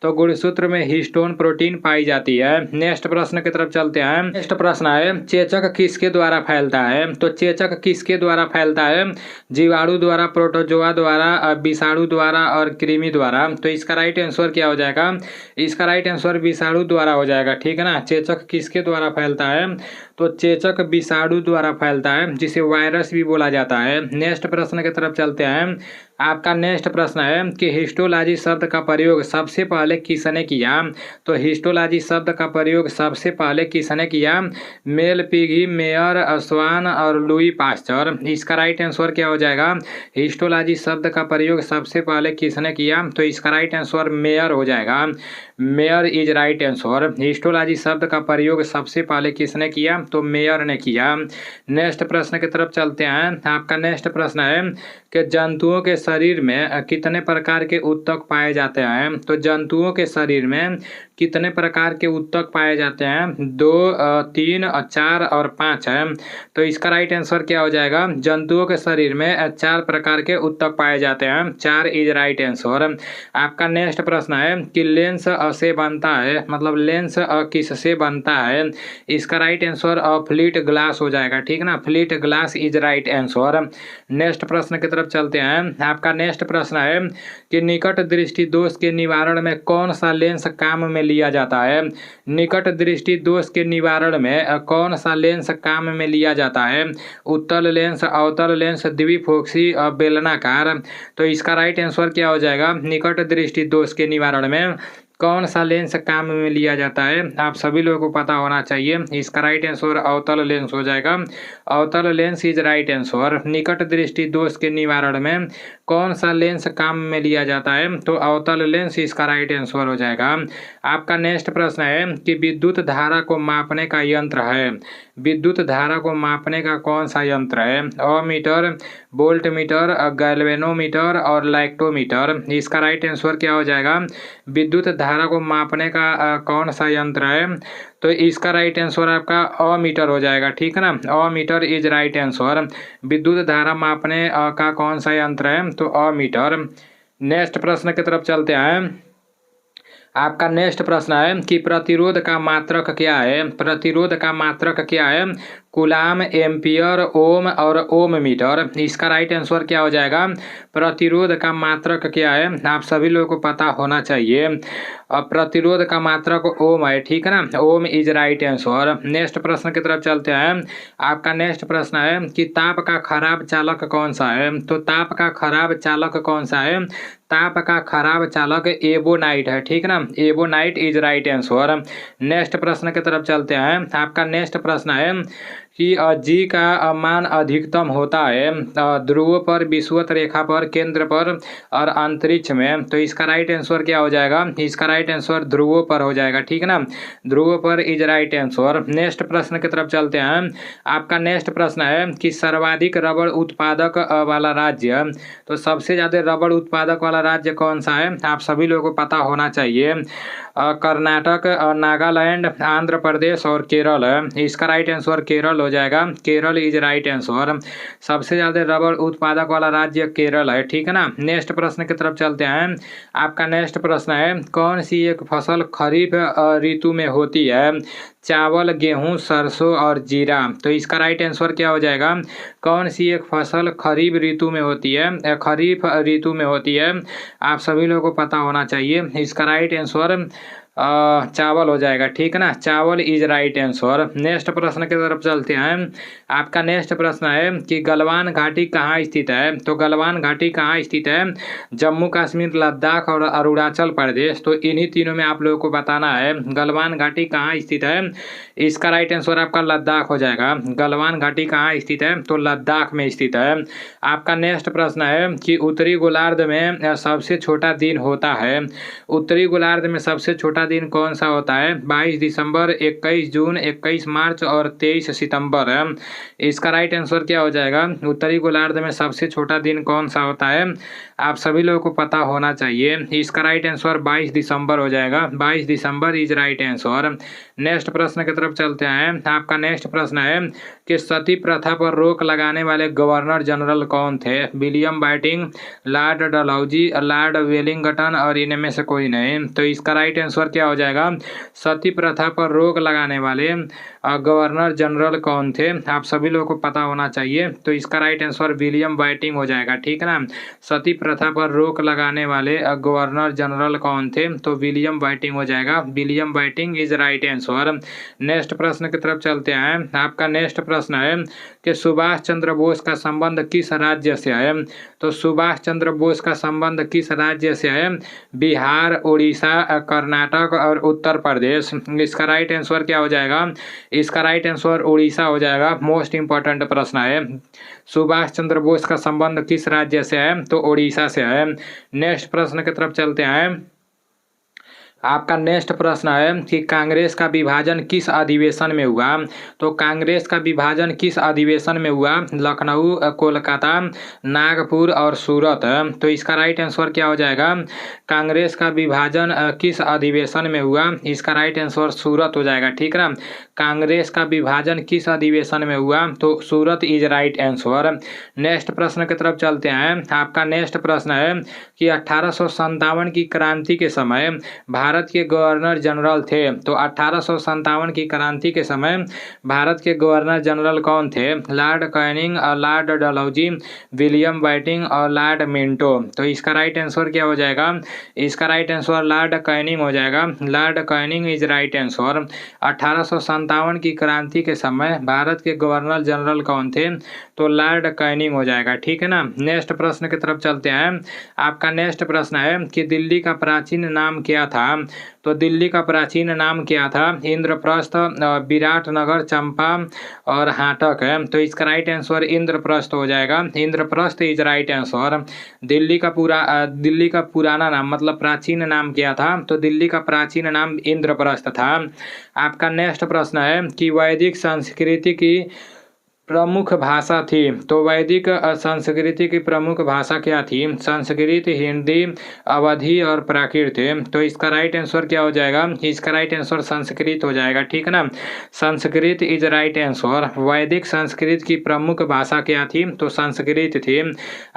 तो गुणसूत्र में हिस्टोन प्रोटीन पाई जाती है। नेक्स्ट प्रश्न की तरफ चलते हैं। नेक्स्ट प्रश्न है चेचक किसके द्वारा फैलता है? तो चेचक किसके द्वारा फैलता है? जीवाणु द्वारा, प्रोटोजोआ द्वारा, विषाणु द्वारा और कृमि द्वारा। तो इसका राइट आंसर क्या हो जाएगा? इसका राइट आंसर विषाणु द्वारा हो जाएगा। ठीक है ना, चेचक किसके द्वारा फैलता है? तो चेचक विषाणु द्वारा फैलता है, जिसे वायरस भी बोला जाता है। नेक्स्ट प्रश्न की तरफ चलते हैं। आपका नेक्स्ट प्रश्न है कि हिस्टोलॉजी शब्द का प्रयोग सबसे पहले किसने किया? तो हिस्टोलॉजी शब्द का प्रयोग सबसे पहले किसने किया? मेल, पिगी, मेयर, स्वान और लुई पास्चर। इसका राइट आंसर क्या हो जाएगा? हिस्टोलॉजी शब्द का प्रयोग सबसे पहले किसने किया? तो इसका राइट आंसर मेयर हो जाएगा। Mayor is right answer. Histology शब्द का प्रयोग सबसे पहले किसने किया? तो मेयर ने किया। नेक्स्ट प्रश्न की तरफ चलते हैं। आपका नेक्स्ट प्रश्न है कि जंतुओं के शरीर में कितने प्रकार के ऊतक पाए जाते हैं? तो जंतुओं के शरीर में कितने प्रकार के ऊतक पाए जाते हैं? 2, 3, 4 और 5 है। तो इसका राइट आंसर क्या हो जाएगा? जंतुओं के शरीर में 4 प्रकार के ऊतक पाए जाते हैं। 4 इज राइट आंसर। आपका नेक्स्ट प्रश्न है कि लेंस से बनता है, मतलब लेंस किससे बनता है? इसका राइट आंसर फ्लिट ग्लास हो जाएगा। ठीक है ना, fleet glass is right answer. Next प्रश्न की तरफ चलते हैं। आपका नेक्स्ट प्रश्न है कि निकट दृष्टि दोष के निवारण में कौन सा लेंस काम में लिया जाता है। निकट दृष्टि दोष के निवारण में कौन सा लेंस काम में लिया जाता है। उत्तल लेंस, अवतल लेंस, द्विफोक्सी और बेलनाकार। तो इसका राइट आंसर क्या हो जाएगा, निकट दृष्टि दोष के निवारण में कौन सा लेंस काम में लिया जाता है, आप सभी लोगों को पता होना चाहिए। इसका राइट आंसर अवतल लेंस हो जाएगा। अवतल लेंस इज राइट आंसर। निकट दृष्टि दोष के निवारण में कौन सा लेंस काम में लिया जाता है, तो अवतल लेंस इसका राइट आंसर हो जाएगा। आपका नेक्स्ट प्रश्न है कि विद्युत धारा को मापने का यंत्र है। विद्युत धारा को मापने का कौन सा यंत्र है। अमीटर, वोल्ट मीटर, गैल्वेनोमीटर और लाइक्टोमीटर। इसका राइट आंसर क्या हो जाएगा, विद्युत धारा को मापने का कौन सा यंत्र है, तो इसका राइट आंसर आपका अमीटर हो जाएगा। ठीक है ना, अमीटर इज राइट आंसर। विद्युत धारा मापने का कौन सा यंत्र है, तो अमीटर। नेक्स्ट प्रश्न की तरफ चलते हैं। आपका नेक्स्ट प्रश्न है कि प्रतिरोध का मात्रक क्या है। प्रतिरोध का मात्रक क्या है, कूलाम, एम्पियर, ओम और ओम मीटर। इसका राइट आंसर क्या हो जाएगा, प्रतिरोध का मात्रक क्या है, आप सभी लोगों को पता होना चाहिए। अब प्रतिरोध का मात्रक ओम है। ठीक है ना, ओम इज राइट आंसर। नेक्स्ट प्रश्न की तरफ चलते हैं। आपका नेक्स्ट प्रश्न है कि ताप का खराब चालक कौन सा है। तो ताप का खराब चालक कौन सा है, ताप का खराब चालक एबोनाइट है। ठीक है ना, ebonite is right answer. Next प्रश्न की तरफ चलते हैं। आपका नेक्स्ट प्रश्न है कि जी का मान अधिकतम होता है ध्रुव पर, विषुवत रेखा पर, केंद्र पर और अंतरिक्ष में। तो इसका राइट आंसर क्या हो जाएगा, इसका राइट आंसर ध्रुव पर हो जाएगा। ठीक है ना, ध्रुव पर इज राइट आंसर। नेक्स्ट प्रश्न की तरफ चलते हैं। आपका नेक्स्ट प्रश्न है कि सर्वाधिक रबड़ उत्पादक वाला राज्य। तो सबसे ज़्यादा रबड़ उत्पादक वाला राज्य कौन सा है, आप सभी लोगों को पता होना चाहिए। कर्नाटक, नागालैंड, आंध्र प्रदेश और केरल है। इसका राइट आंसर केरल हो जाएगा। Kerala is right answer. सबसे ज़्यादा रबड़ उत्पादक वाला राज्य केरल है। ठीक है ना, नेक्स्ट प्रश्न की तरफ चलते हैं। आपका नेक्स्ट प्रश्न है कौन सी एक फसल खरीफ ऋतु में होती है। चावल, गेहूं, सरसों और जीरा। तो इसका राइट आंसर क्या हो जाएगा, कौन सी एक फसल खरीफ ऋतु में होती है, खरीफ ऋतु में होती है, आप सभी लोगों को पता होना चाहिए। इसका राइट आंसर चावल हो जाएगा। ठीक है ना, चावल इज राइट आंसर। नेक्स्ट प्रश्न की तरफ चलते हैं। आपका नेक्स्ट प्रश्न है कि गलवान घाटी कहाँ स्थित है। तो गलवान घाटी कहाँ स्थित है, जम्मू कश्मीर, लद्दाख और अरुणाचल प्रदेश। तो इन्हीं तीनों में आप लोगों को बताना है गलवान घाटी कहाँ स्थित है। इसका राइट आंसर आपका लद्दाख हो जाएगा। गलवान घाटी कहाँ स्थित है, तो लद्दाख में स्थित है। आपका नेक्स्ट प्रश्न है कि उत्तरी गोलार्ध में सबसे छोटा दिन होता है। उत्तरी गोलार्ध में सबसे छोटा दिन कौन सा होता है, 22 दिसंबर, 21 जून, 21 मार्च और 23 सितंबर है। इसका राइट आंसर क्या हो जाएगा, उत्तरी गोलार्ध में सबसे छोटा दिन कौन सा होता है, आप सभी लोगों को पता होना चाहिए। इसका राइट आंसर 22 दिसंबर हो जाएगा। 22 दिसंबर इज राइट आंसर। नेक्स्ट प्रश्न की तरफ चलते हैं। आपका नेक्स्ट प्रश्न है कि सती प्रथा पर रोक लगाने वाले गवर्नर जनरल कौन थे। William biting, Lord Dalhousie, Lord Wellington और इनमें से कोई नहीं। तो इसका राइट आंसर क्या हो जाएगा, सती प्रथा पर रोक लगाने वाले गवर्नर जनरल कौन थे, आप सभी लोगों को पता होना चाहिए। तो इसका राइट आंसर विलियम बाइटिंग हो जाएगा। ठीक है ना, सती प्रथा पर रोक लगाने वाले गवर्नर जनरल कौन थे, तो विलियम बाइटिंग हो जाएगा। William biting is right answer. Next प्रश्न की तरफ चलते हैं। आपका नेक्स्ट प्रश्न है कि सुभाष चंद्र बोस का संबंध किस राज्य से है। तो सुभाष चंद्र बोस का संबंध किस राज्य से है, बिहार, उड़ीसा, कर्नाटक और उत्तर प्रदेश। इसका राइट आंसर क्या हो जाएगा, इसका राइट आंसर उड़ीसा हो जाएगा। मोस्ट इंपॉर्टेंट प्रश्न है, सुभाष चंद्र बोस का संबंध किस राज्य से है, तो उड़ीसा से है। नेक्स्ट प्रश्न की तरफ चलते हैं। आपका नेक्स्ट प्रश्न है कि कांग्रेस का विभाजन किस अधिवेशन में हुआ। तो कांग्रेस का विभाजन किस अधिवेशन में हुआ, लखनऊ, कोलकाता, नागपुर और सूरत। तो इसका राइट आंसर क्या हो जाएगा, कांग्रेस का विभाजन किस अधिवेशन में हुआ, इसका राइट आंसर सूरत हो जाएगा। ठीक है ना, कांग्रेस का विभाजन किस अधिवेशन में हुआ, तो सूरत इज राइट आंसर। नेक्स्ट प्रश्न की तरफ चलते हैं। आपका नेक्स्ट प्रश्न है कि 1857 की क्रांति के समय भारत के गवर्नर जनरल थे? तो 1857 की क्रांति के समय भारत के गवर्नर जनरल कौन थे? लॉर्ड कैनिंग और लॉर्ड डलहौजी, विलियम बेंटिंक और लॉर्ड मिंटो। तो इसका राइट आंसर क्या हो जाएगा? इसका राइट आंसर लॉर्ड कैनिंग हो जाएगा। Lord Canning is right answer. 1857 की क्रांति के समय भारत के गवर्नर जनरल कौन थे? तो लॉर्ड कैनिंग हो जाएगा। ठीक है ना। नेक्स्ट प्रश्न की तरफ चलते हैं। आपका नेक्स्ट प्रश्न है कि दिल्ली का प्राचीन नाम क्या था? तो दिल्ली का प्राचीन नाम क्या था? इंद्रप्रस्थ, विराटनगर, चंपा और हाटक है। तो इसका राइट आंसर इंद्रप्रस्थ हो जाएगा। Indraprastha is right answer. Delhi का पुराना नाम मतलब प्राचीन नाम क्या था? तो दिल्ली का प्राचीन नाम इंद्रप्रस्थ था। आपका नेक्स्ट प्रश्न है कि वैदिक संस्कृति की प्रमुख भाषा थी? तो वैदिक संस्कृति की प्रमुख भाषा क्या थी? संस्कृत, हिंदी, अवधी और प्राकृत। तो इसका राइट आंसर क्या हो जाएगा? इसका राइट आंसर संस्कृत हो जाएगा। ठीक है ना। Sanskrit is right answer. वैदिक संस्कृत की प्रमुख भाषा क्या थी? तो संस्कृत थी।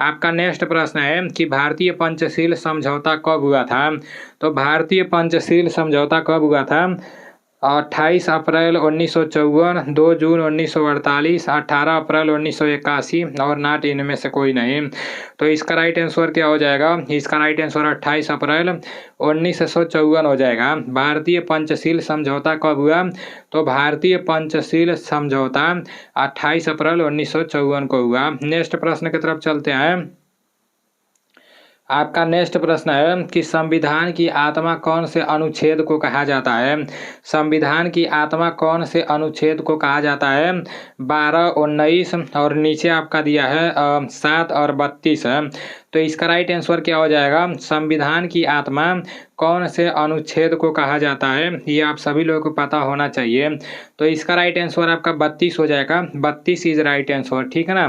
आपका नेक्स्ट प्रश्न है कि भारतीय पंचशील समझौता कब हुआ था? तो भारतीय पंचशील समझौता कब हुआ था? 28 अप्रैल 1954, 2 जून 1948, 18 अप्रैल 1981 और नॉट इनमें से कोई नहीं। तो इसका राइट आंसर क्या हो जाएगा? इसका राइट आंसर 28 अप्रैल 1954 हो जाएगा। भारतीय पंचशील समझौता कब हुआ? तो भारतीय पंचशील समझौता 28 अप्रैल 1954 को हुआ। नेक्स्ट प्रश्न की तरफ चलते हैं। आपका नेक्स्ट प्रश्न है कि संविधान की आत्मा कौन से अनुच्छेद को कहा जाता है? संविधान की आत्मा कौन से अनुच्छेद को कहा जाता है? 12, 19 और नीचे आपका दिया है 7 और 32 है। तो इसका राइट आंसर क्या हो जाएगा? संविधान की आत्मा कौन से अनुच्छेद को कहा जाता है? ये आप सभी लोगों को पता होना चाहिए। तो इसका राइट आंसर आपका 32 हो जाएगा। 32 इज राइट आंसर। ठीक है ना।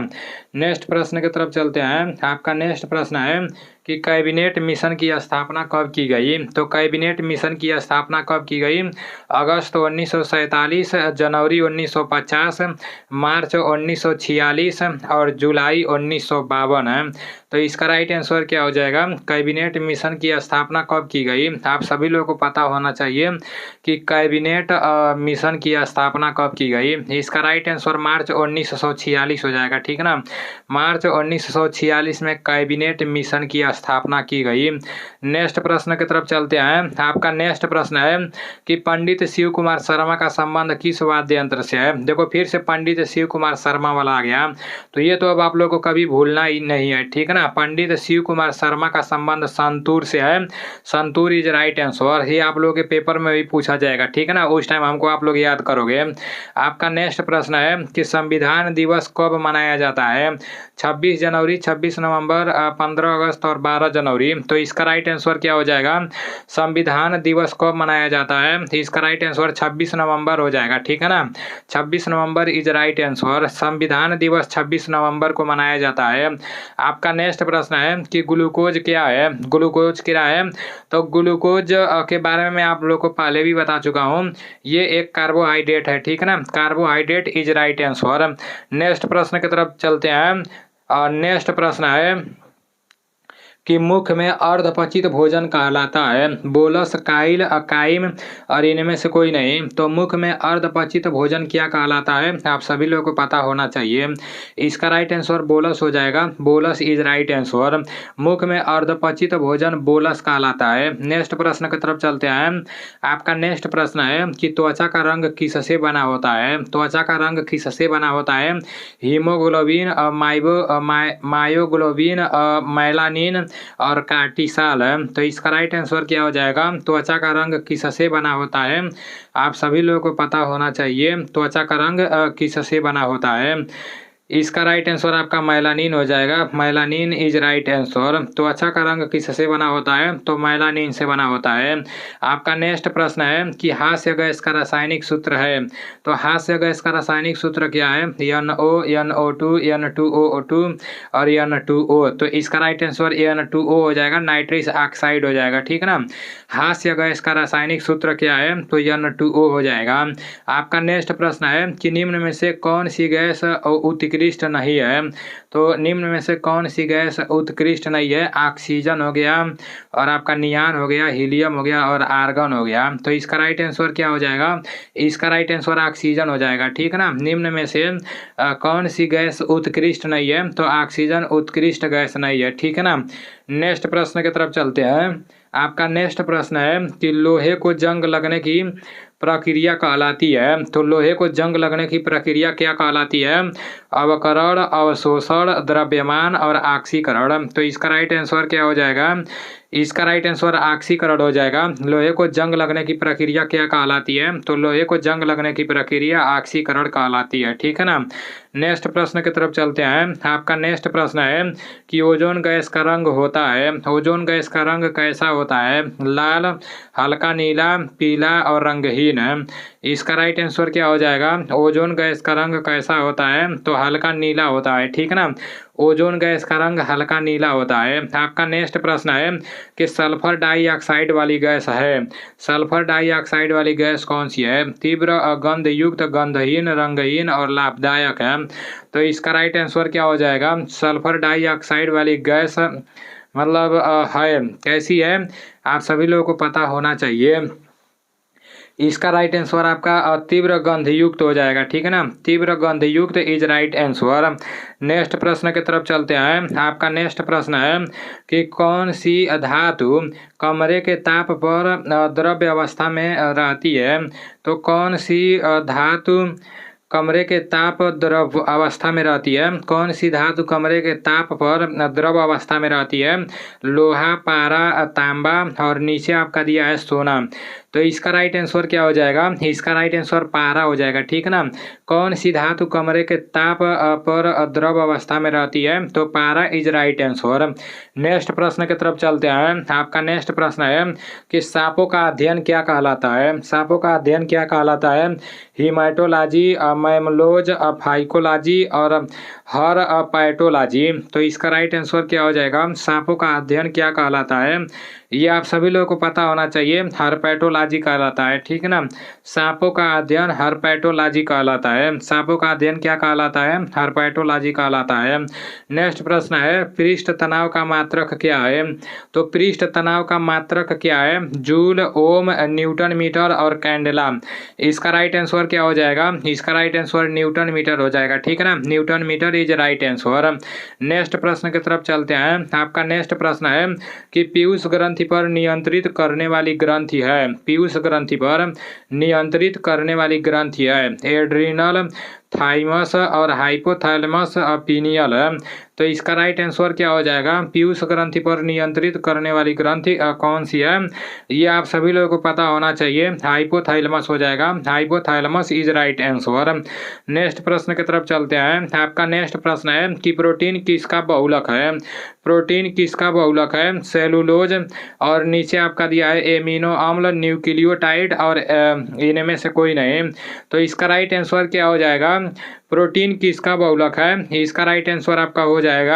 नेक्स्ट प्रश्न की तरफ चलते हैं। आपका नेक्स्ट प्रश्न है कि कैबिनेट मिशन की स्थापना कब की गई? तो कैबिनेट मिशन की स्थापना कब की गई? अगस्त 1947, जनवरी 1950, मार्च 1946 और जुलाई 1952 है। तो इसका राइट आंसर क्या हो जाएगा? कैबिनेट मिशन की स्थापना कब की गई? आप सभी लोगों को पता होना चाहिए कि कैबिनेट मिशन की स्थापना कब की गई। इसका राइट आंसर मार्च 1946 हो जाएगा। ठीक है ना। मार्च 1946 में कैबिनेट मिशन की स्थापना की गई। नेक्स्ट प्रश्न की तरफ चलते हैं। आपका नेक्स्ट प्रश्न है कि पंडित शिव कुमार शर्मा का संबंध किस वाद्य यंत्र से है? देखो फिर से पंडित शिव कुमार शर्मा वाला आ गया। तो ये तो अब आप लोग को कभी भूलना ही नहीं है। ठीक है ना। पंडित शिव कुमार शर्मा का संबंध संतूर से है। Santoor is right answer. ये आप लोगों के पेपर में भी पूछा जाएगा। ठीक है ना। उस टाइम हमको आप लोग याद करोगे। आपका नेक्स्ट प्रश्न है कि संविधान दिवस कब मनाया जाता है? 26 जनवरी, 26 नवंबर, 15 अगस्त और 12 जनवरी। तो इसका राइट आंसर क्या हो जाएगा? संविधान दिवस कब मनाया जाता है? इसका राइट आंसर 26 नवंबर हो जाएगा। ठीक है ना। 26 नवंबर इज राइट आंसर। संविधान दिवस 26 नवंबर को मनाया जाता है। आपका नेक्स्ट प्रश्न है कि ग्लूकोज क्या है? ग्लूकोज क्या है? तो ग्लूकोज के बारे में मैं आप लोग को पहले भी बता चुका हूँ। ये एक कार्बोहाइड्रेट है। ठीक है ना। Carbohydrate is right answer. Next प्रश्न की तरफ चलते हैं। और नेक्स्ट प्रश्न है कि मुख में अर्धपचित भोजन कहलाता है? बोलस, काइल, अकाइम और इनमें से कोई नहीं। तो मुख में अर्धपचित भोजन क्या कहलाता है? आप सभी लोगों को पता होना चाहिए। इसका राइट आंसर बोलस हो जाएगा। Bolus is right answer. मुख में अर्धपचित भोजन बोलस कहलाता है। नेक्स्ट प्रश्न की तरफ चलते हैं। आपका नेक्स्ट प्रश्न है कि त्वचा का रंग किससे बना होता है? त्वचा का रंग किससे बना होता है? हीमोग्लोबिन, मायोग्लोबिन, मेलानिन और कार्टिसाल है। तो इसका राइट आंसर क्या हो जाएगा? त्वचा का रंग किससे बना होता है? आप सभी लोगों को पता होना चाहिए त्वचा का रंग किससे बना होता है। इसका राइट आंसर आपका मेलानिन हो जाएगा। Melanin is right answer. त्वचा का रंग किससे बना होता है? तो मेलानिन से बना होता है। आपका नेक्स्ट प्रश्न है कि हास्य गैस का रासायनिक सूत्र है। तो हास्य गैस का रासायनिक सूत्र क्या है? NO, NO2, N2O2 और N2O। तो इसका राइट आंसर N2O हो जाएगा। नाइट्रस ऑक्साइड हो जाएगा। ठीक है ना। हास्य गैस का रासायनिक सूत्र क्या है? तो N2O हो जाएगा। आपका नेक्स्ट प्रश्न है कि निम्न में से कौन सी गैस उत्कीर्ण उत्कृष्ट नहीं है। तो निम्न में से कौन सी गैस उत्कृष्ट नहीं है? ऑक्सीजन हो गया, और आपका नियान हो गया, हीलियम हो गया, और आर्गन हो गया। तो इसका राइट आंसर क्या हो जाएगा? इसका राइट आंसर ऑक्सीजन हो जाएगा, ठीक है ना। निम्न में से कौन सी गैस उत्कृष्ट नहीं है? तो ऑक्सीजन उत्कृष्ट गैस नहीं है, ठीक है ना। नेक्स्ट प्रश्न की तरफ चलते हैं। आपका नेक्स्ट प्रश्न है कि लोहे को जंग लगने की प्रक्रिया कहलाती है। तो लोहे को जंग लगने की प्रक्रिया क्या कहलाती है? अवकरण, अवशोषण, द्रव्यमान और ऑक्सीकरण। तो इसका राइट आंसर क्या हो जाएगा? इसका राइट आंसर ऑक्सीकरण हो जाएगा। लोहे को जंग लगने की प्रक्रिया क्या कहलाती है? तो लोहे को जंग लगने की प्रक्रिया ऑक्सीकरण कहलाती है, ठीक है ना। नेक्स्ट प्रश्न की तरफ चलते हैं। आपका नेक्स्ट प्रश्न है कि ओजोन गैस का रंग होता है। ओजोन गैस का रंग कैसा होता है? लाल, हल्का नीला, पीला और रंगहीन है। इसका राइट आंसर क्या हो जाएगा? ओजोन गैस का रंग कैसा होता है? तो हल्का नीला होता है, ठीक है ना। ओजोन गैस का रंग हल्का नीला होता है। आपका नेक्स्ट प्रश्न है कि सल्फर डाइऑक्साइड वाली गैस है। सल्फर डाइऑक्साइड वाली गैस कौन सी है? तीव्र, गंध युक्त, गंधहीन, रंगहीन और लाभदायक है। तो इसका राइट आंसर क्या हो जाएगा? सल्फर डाइऑक्साइड वाली गैस मतलब है कैसी है? आप सभी लोगों को पता होना चाहिए। इसका राइट आंसर आपका तीव्र गंधयुक्त हो जाएगा, ठीक है ना। तीव्र गंधयुक्त इज राइट आंसर। नेक्स्ट प्रश्न की तरफ चलते हैं। आपका नेक्स्ट प्रश्न है कि कौन सी धातु कमरे के ताप पर द्रव्य अवस्था में रहती है? तो कौन सी धातु कमरे के ताप द्रव अवस्था में रहती है? कौन सी धातु कमरे के ताप पर द्रव अवस्था में रहती है? लोहा, पारा, तांबा और नीचे आपका दिया है सोना। तो इसका राइट आंसर क्या हो जाएगा? इसका राइट आंसर पारा हो जाएगा, ठीक है ना। कौन सी धातु कमरे के ताप पर द्रव अवस्था में रहती है? तो पारा इज राइट आंसर। नेक्स्ट प्रश्न की तरफ चलते हैं। आपका नेक्स्ट प्रश्न है कि सांपों का अध्ययन क्या कहलाता है? सांपों का अध्ययन क्या कहलाता है? हीमाटोलॉजी, मैमोलॉज, फाइकोलॉजी और हर्पैटोलॉजी। तो इसका राइट आंसर क्या हो जाएगा? सांपों का अध्ययन क्या कहलाता है? ये आप सभी लोगों को पता होना चाहिए। हर्पैटोलॉजी कहलाता है, ठीक है ना। सांपों का अध्ययन हर्पैटोलॉजी कहलाता है। सांपों का अध्ययन क्या कहलाता है? हर्पैटोलॉजी कहलाता है। नेक्स्ट प्रश्न है पृष्ठ तनाव का मात्रक क्या है? तो पृष्ठ तनाव का मात्रक क्या है? जूल, ओम, न्यूटन मीटर और कैंडेला। इसका राइट आंसर क्या हो जाएगा? इसका राइट आंसर न्यूटन मीटर हो जाएगा, ठीक है ना। Newton metre is right answer. Next प्रश्न की तरफ चलते हैं। आपका नेक्स्ट प्रश्न है कि पीयूष ग्रंथि पर नियंत्रित करने वाली ग्रंथि है। पीयूष ग्रंथि पर नियंत्रित करने वाली ग्रंथि है एड्रिनल, थाइमस और हाइपोथैलेमस पीनियल। तो इसका राइट आंसर क्या हो जाएगा? पीयूष ग्रंथि पर नियंत्रित करने वाली ग्रंथि कौन सी है? ये आप सभी लोगों को पता होना चाहिए। हाइपोथैलेमस हो जाएगा। Hypothalamus is right answer. Next प्रश्न की तरफ चलते हैं। आपका नेक्स्ट प्रश्न है कि प्रोटीन किसका बहुलक है? प्रोटीन किसका बहुलक है? सेलुलोज और नीचे आपका दिया है एमिनो अम्ल, न्यूक्लियोटाइड और इनमें से कोई नहीं। तो इसका राइट आंसर क्या हो जाएगा? प्रोटीन किसका बहुलक है? इसका राइट आंसर आपका हो जाएगा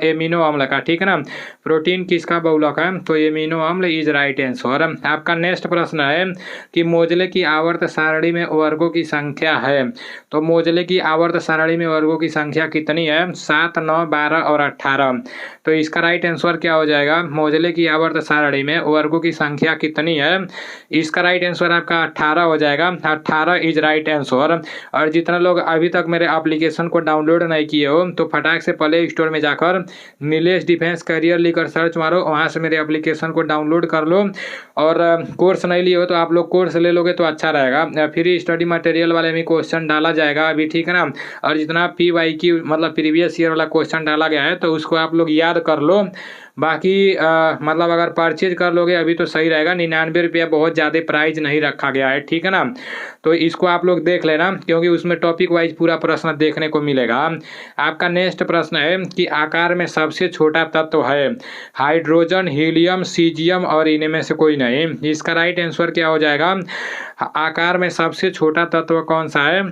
एमिनो अम्ल का, ठीक है ना। प्रोटीन किसका बहुलक है? तो एमिनो अम्ल इज राइट आंसर। आपका नेक्स्ट प्रश्न है कि मोजले की आवर्त सारणी में वर्गों की संख्या है। तो मोजले की आवर्त सारणी में वर्गों की संख्या कितनी है? 7, 9, 12 और 18। तो इसका राइट आंसर क्या हो जाएगा? मोजले की आवर्त सारणी में वर्गों की संख्या कितनी है? इसका राइट आंसर आपका 18 हो जाएगा। 18 इज राइट आंसर। और जितना लोग अभी तक मेरे एप्लीकेशन को डाउनलोड नहीं किए हो तो फटाक से प्ले स्टोर में जाकर नीलेश डिफेंस करियर लिखकर सर्च मारो, वहाँ से मेरे एप्लीकेशन को डाउनलोड कर लो। और कोर्स नहीं लिए हो तो आप लोग कोर्स ले लोगे तो अच्छा रहेगा। फ्री स्टडी मटेरियल वाले में क्वेश्चन डाला जाएगा अभी, ठीक है ना। और जितना PYQ मतलब प्रीवियस ईयर वाला क्वेश्चन डाला गया है तो उसको आप लोग याद कर लो। बाकी मतलब अगर परचेज कर लोगे अभी तो सही रहेगा। 99 रुपया बहुत ज़्यादा प्राइस नहीं रखा गया है, ठीक है ना। तो इसको आप लोग देख लेना क्योंकि उसमें टॉपिक वाइज पूरा प्रश्न देखने को मिलेगा। आपका नेक्स्ट प्रश्न है कि आकार में सबसे छोटा तत्व है हाइड्रोजन, हीलियम, सीजियम और इनमें से कोई नहीं। इसका राइट आंसर क्या हो जाएगा? आकार में सबसे छोटा तत्व कौन सा है?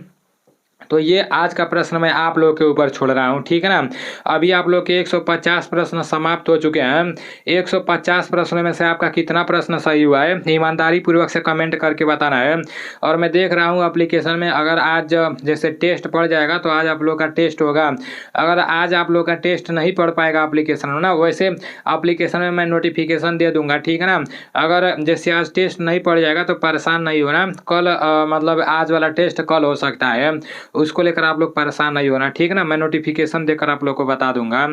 तो ये आज का प्रश्न मैं आप लोग के ऊपर छोड़ रहा हूँ, ठीक है ना। अभी आप लोग के 150 प्रश्न समाप्त हो चुके हैं। 150 प्रश्नों में से आपका कितना प्रश्न सही हुआ है ईमानदारी पूर्वक से कमेंट करके बताना है। और मैं देख रहा हूँ एप्लीकेशन में, अगर आज जैसे टेस्ट पड़ जाएगा तो आज आप लोग का टेस्ट होगा। अगर आज आप लोग का टेस्ट नहीं पढ़ पाएगा एप्लीकेशन में ना, वैसे एप्लीकेशन में मैं नोटिफिकेशन दे दूंगा, ठीक है ना। अगर जैसे आज टेस्ट नहीं पड़ जाएगा तो परेशान नहीं होना, कल मतलब आज वाला टेस्ट कल हो सकता है, उसको लेकर आप लोग परेशान नहीं होना, ठीक है ना। मैं नोटिफिकेशन देकर आप लोग को बता दूंगा।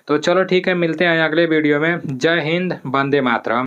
तो चलो ठीक है, मिलते हैं अगले वीडियो में। जय हिंद, वंदे मातरम।